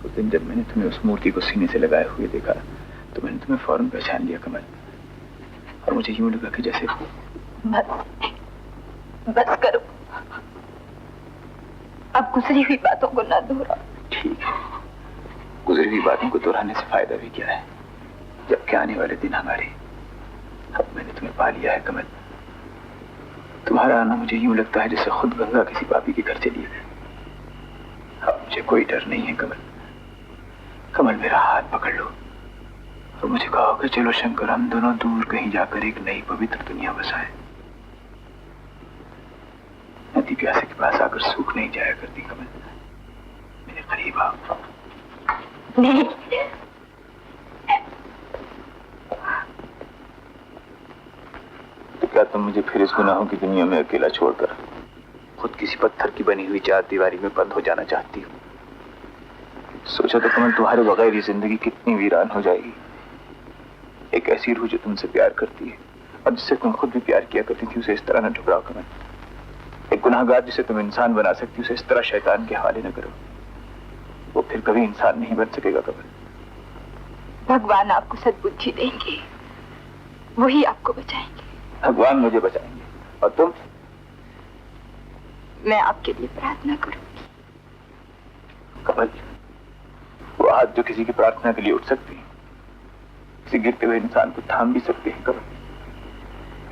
उस दिन जब मैंने तुम्हें उस मूर्ति को सीने से लगाए हुए देखा, तो मैंने तुम्हें फौरन पहचान लिया कमल। और मुझे यूं लगा कि जैसे बस करो, अब गुजरी हुई बातों को ना दोहराओ। ठीक है, गुजरी हुई बातों को दोहराने से फायदा भी क्या है, जबकि आने वाले दिन हमारे। अब मैंने तुम्हें पा लिया है कमल, तुम्हारा आना मुझे यूं लगता है जैसे खुद गंगा किसी पापी के घर चली गई। अब मुझे कोई डर नहीं है कमल। कमल मेरा हाथ पकड़ लो और मुझे कहो कि चलो शंकर हम दोनों दूर कहीं जाकर एक नई पवित्र दुनिया बसाएं। नदी प्यासे के पास आकर सूख नहीं जाया करती कमल। मेरे करीब आओ। नहीं, तो क्या तुम मुझे फिर इस गुनाहों की दुनिया में अकेला छोड़कर खुद किसी पत्थर की बनी हुई चार दीवारी में बंद हो जाना चाहती हो? सोचो तो कमल, तुम्हारे बगैर ये जिंदगी कितनी वीरान हो जाएगी। एक ऐसी रूह जो तुमसे प्यार करती है और जिससे तुम खुद भी प्यार किया करती थी, उसे इस तरह न ठुकराओ कमल। एक गुनाहगार जिसे तुम इंसान बना सकती, उसे इस तरह शैतान के हवाले न करो। वो फिर कभी इंसान नहीं बन सकेगा कमल। भगवान आपको सद्बुद्धि देंगे, वही आपको बचाएंगे। भगवान मुझे बचाएंगे और तुम? मैं आपके लिए प्रार्थना करूंगी। कमल, वो हाथ जो किसी की प्रार्थना के लिए उठ सकती है, किसी गिरते हुए इंसान को थाम भी सकते हैं कमल।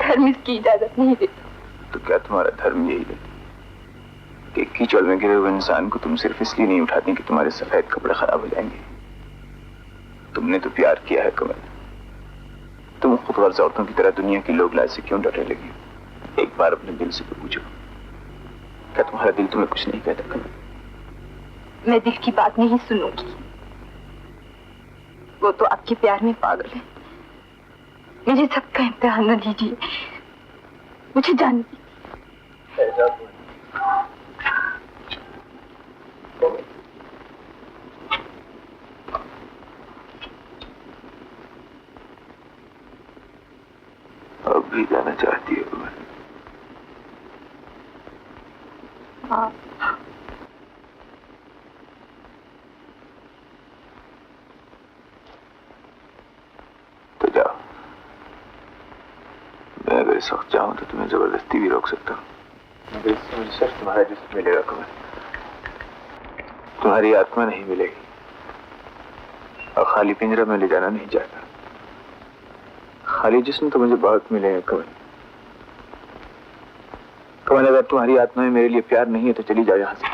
धर्म इसकी इजाजत नहीं देता। तो क्या तुम्हारा धर्म यही है कि कीचड़ में गिरे हुए इंसान को तुम सिर्फ इसलिए नहीं उठाती कि तुम्हारे सफेद कपड़े खराब हो जाएंगे? तुमने तो प्यार किया है कमल। तुम खुद गर्ज औरतों की तरह दुनिया की लोग लाज से क्यों डरने लगी? एक बार अपने दिल से तो पूछो, क्या तुम्हारा दिल तुम्हें कुछ नहीं कहता कमल? मैं दिल की बात नहीं सुनूंगी। वो तो आपके प्यार में पागल है। मुझे सबका इम्तिहान न लीजिए, मुझे जाने दीजिए। अब भी जाना चाहती हो कमल? हाँ। तो जाओ। मैं अगर इस वक्त चाहूं तो तुम्हें जबरदस्ती भी रोक सकता हूं, मगर इससे मुझे सिर्फ तुम्हारा जिस्म मिलेगा कमल। तुम्हारी आत्मा नहीं मिलेगी और खाली पिंजरा में ले जाना नहीं चाहता। खाली जिस्म तो मुझे बहुत मिलेगा कमल। कमल, अगर तुम्हारी आत्मा में मेरे लिए प्यार नहीं है तो चली जाओ यहां से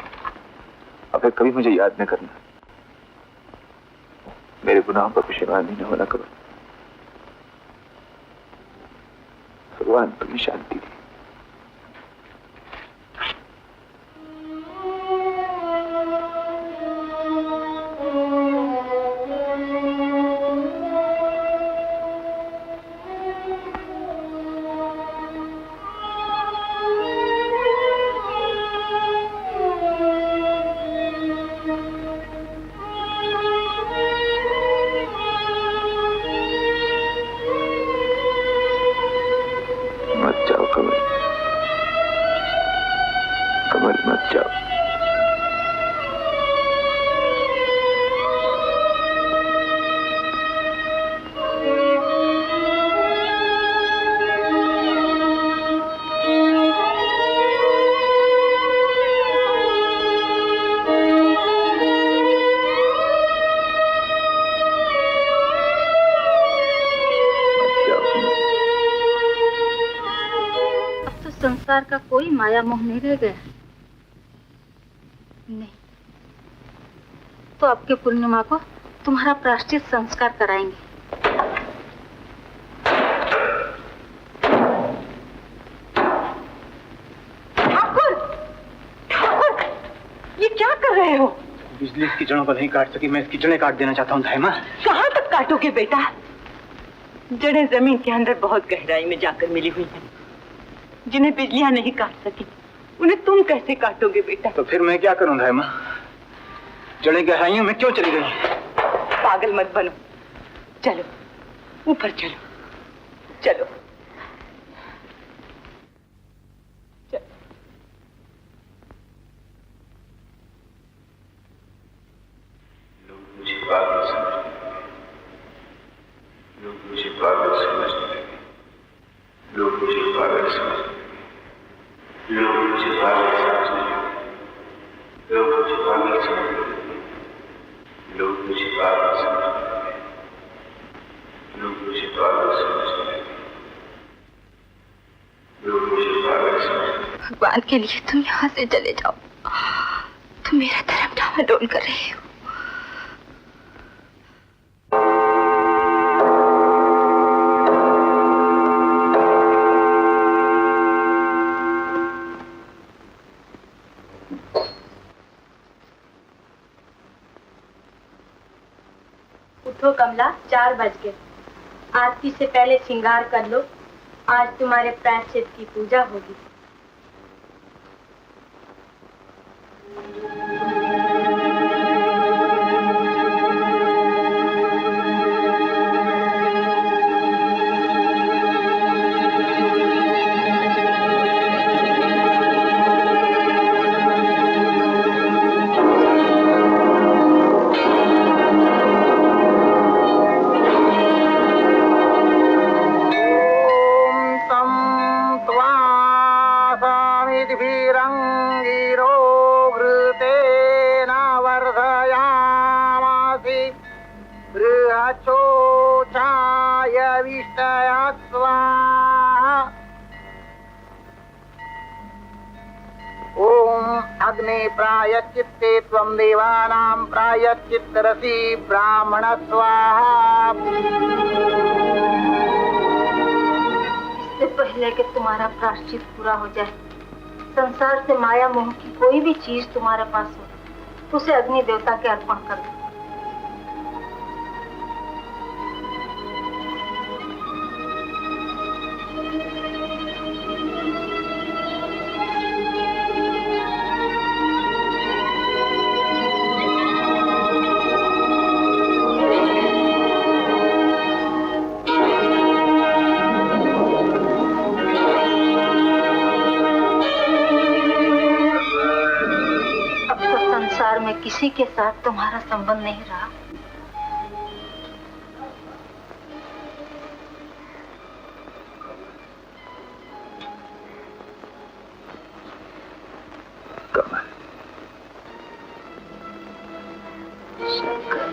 और फिर कभी मुझे याद न करना। मेरे गुनाहों पर पशेमान नहीं होना कमल। भगवान तुम्हें शांति दी। मत जाओ कमल, कमल मत जाओ। संसार का कोई माया मोह नहीं रह गया। नहीं तो आपके पूर्णिमा को तुम्हारा प्रायश्चित संस्कार कराएंगे। ठाकुर, ठाकुर, ये क्या कर रहे हो? बिजली इसकी जड़ों को नहीं काट सकी, मैं इसकी जड़ें काट देना चाहता हूँ धायमा। कहाँ तक काटोगे बेटा? जड़ें जमीन के अंदर बहुत गहराई में जाकर मिली हुई हैं, जिन्हें बिजलियां नहीं काट सकी, उन्हें तुम कैसे काटोगे बेटा? तो फिर मैं क्या करूं धायमा? जड़ें गहराइयों में क्यों चली गई? पागल मत बनो, चलो ऊपर चलो, चलो चलो। लोग मुझे पागल समझने लगे, लोग मुझे पागल समझने लगे, लोग मुझे पागल समझने लगे, लोग मुझे पागल समझने लगे, लोग मुझे पागल समझने लगे, लोग मुझे पागल समझने लगे, लोग मुझे पागल समझने लगे, भगवान के लिए तुम यहाँ से चले जाओ। तुम मेरा धर्म डामाडोल कर रही हो। उठो कमला, 4 बज गए। आरती से पहले श्रृंगार कर लो। आज तुम्हारे प्रायश्चित की पूजा होगी। प्रायश्चित्ते त्वं देवानां प्रायश्चित्तरसि ब्राह्मण स्वाहा। इससे पहले कि तुम्हारा प्रायश्चित पूरा हो जाए, संसार से माया मोह की कोई भी चीज तुम्हारे पास हो, उसे अग्नि देवता के अर्पण कर दो। किसी के साथ तुम्हारा संबंध नहीं रहा। कमल, शंकर,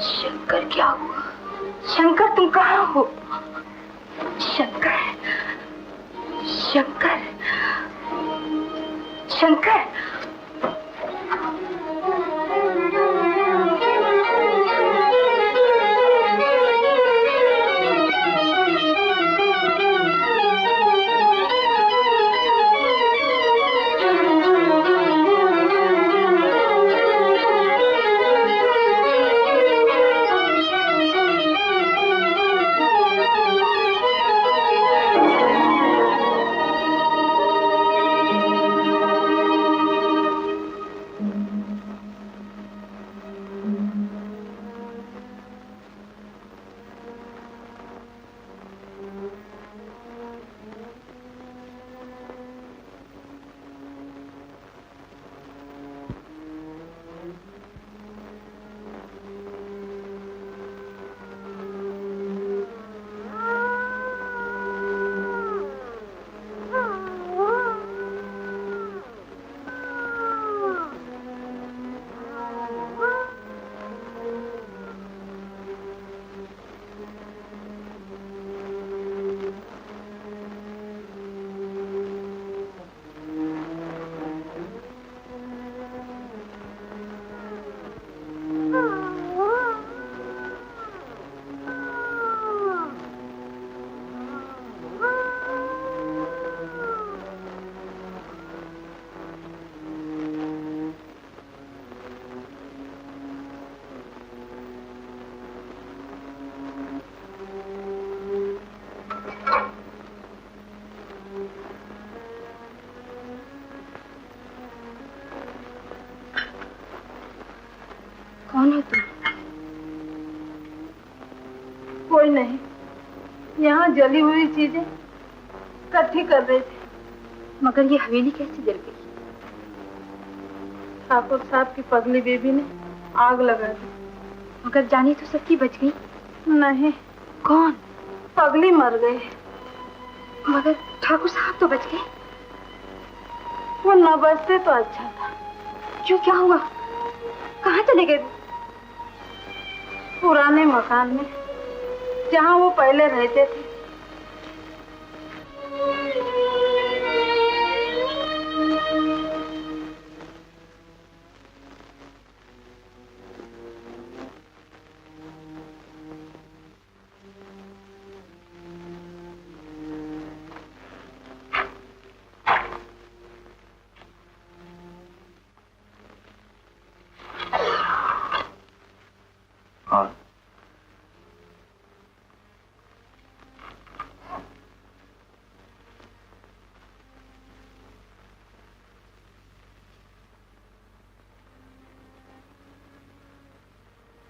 शंकर क्या हुआ? शंकर तुम कहाँ हो? शंकर, शंकर, शंकर। कौन हो तुम? कोई नहीं, यहाँ जली हुई चीजें इकट्ठी कर रहे थे। मगर ये हवेली कैसे जल गई? ठाकुर साहब की पगली बेबी ने आग लगा दी। मगर जानी तो सबकी बच गई। नहीं। कौन? पगली मर गई। मगर ठाकुर साहब तो बच गए। वो न बचते तो अच्छा था। क्यों, क्या हुआ? कहाँ चले गए? पुराने मकान में, जहाँ वो पहले रहते थे।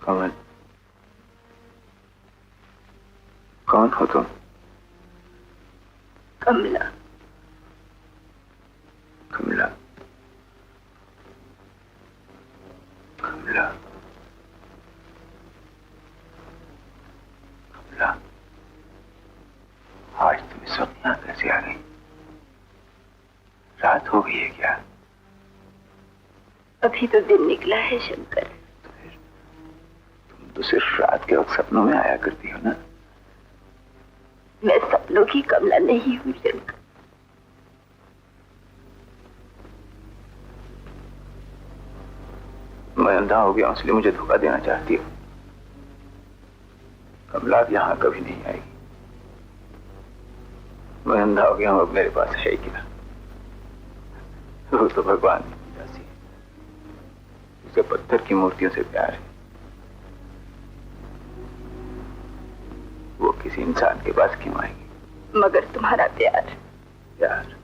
कमल, कौन हो तुम? कमला। कमला, कमला, कमला, आज तुम इस वक्त यहाँ कैसे आ गई? रात हो गई है क्या? अभी तो दिन निकला है शंकर। तुम तो सिर्फ रात के वक्त सपनों में आया करती हो ना? मैं सपनों की कमला नहीं हूँ शंकर। मैं अंधा हो गया हूं इसलिए मुझे धोखा देना चाहती हो। कमला अब यहाँ कभी नहीं आएगी। मैं अंधा हो गया हूं, अब मेरे पास है क्या? वो तो भगवान की पूजा सी है। उसे पत्थर की मूर्तियों से प्यार है। वो किसी इंसान के पास क्यों आएगी? मगर तुम्हारा प्यार। प्यार?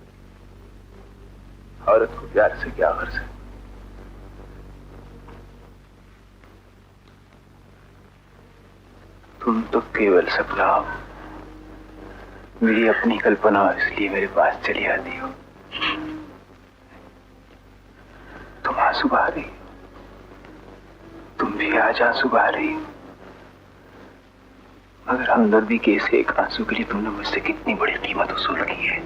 औरत को प्यार से क्या गर्ज है? तुम तो केवल सपना हो, मेरी अपनी कल्पना हो, इसलिए मेरे पास चली आती हो। तुम आंसू बहा रही हो, तुम भी आज आंसू बहा रही हो, मगर हमदर्दी के इस एक आंसू के लिए तुमने मुझसे कितनी बड़ी कीमत वसूल की है,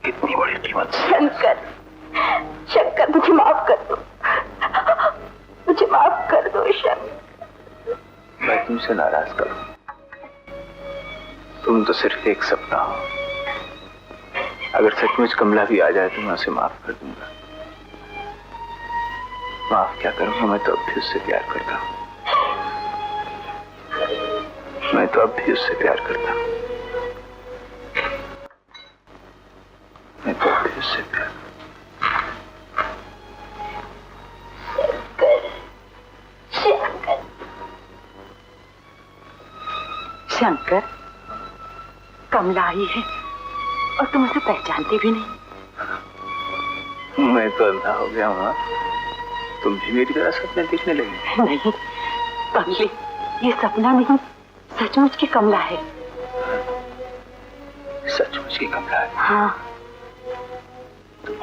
कितनी बड़ी कीमत। शंकर, शंकर मुझे माफ कर दो, मुझे माफ कर दो शंकर। मैं तुमसे नाराज करूं? तुम तो सिर्फ एक सपना हो। अगर सचमुच कमला भी आ जाए तो मैं उसे माफ कर दूंगा। माफ क्या करूंगा, मैं तो अब भी उससे प्यार करता हूं। मैं तो अब भी उससे प्यार करता हूं। मैं तो अब भी उससे प्यार। शंकर, कमला आई है और तुम उसे पहचानते भी नहीं। मैं तो अंधा हो गया हूँ। तुम भी मेरी तरह सपने देखने लगे? नहीं कमली, ये सपना नहीं, सचमुच की कमला है। सचमुच की कमला है? हाँ। तुम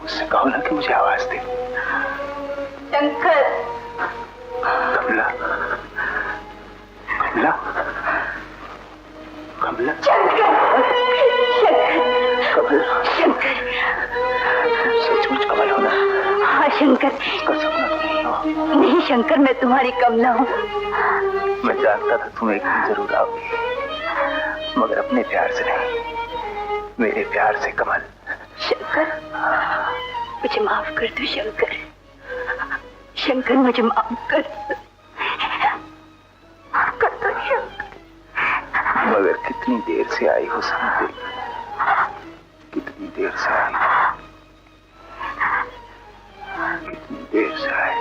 उससे कहो ना कि मुझे आवाज दे। शंकर। कमला, कमला, कमला, कमला, सचमुच कमल हो ना? हाँ शंकर। इसका सपना तो नहीं हो? नहीं शंकर, मैं तुम्हारी कमला हूँ। मैं जानता था तुम एक दिन जरूर आओगी, मगर अपने प्यार से नहीं, मेरे प्यार से कमल। शंकर, मुझे माफ कर दो शंकर। शंकर मुझे माफ कर दो। मगर कितनी देर से आई हो समझ? कितनी देर से आई, कितनी देर से आई।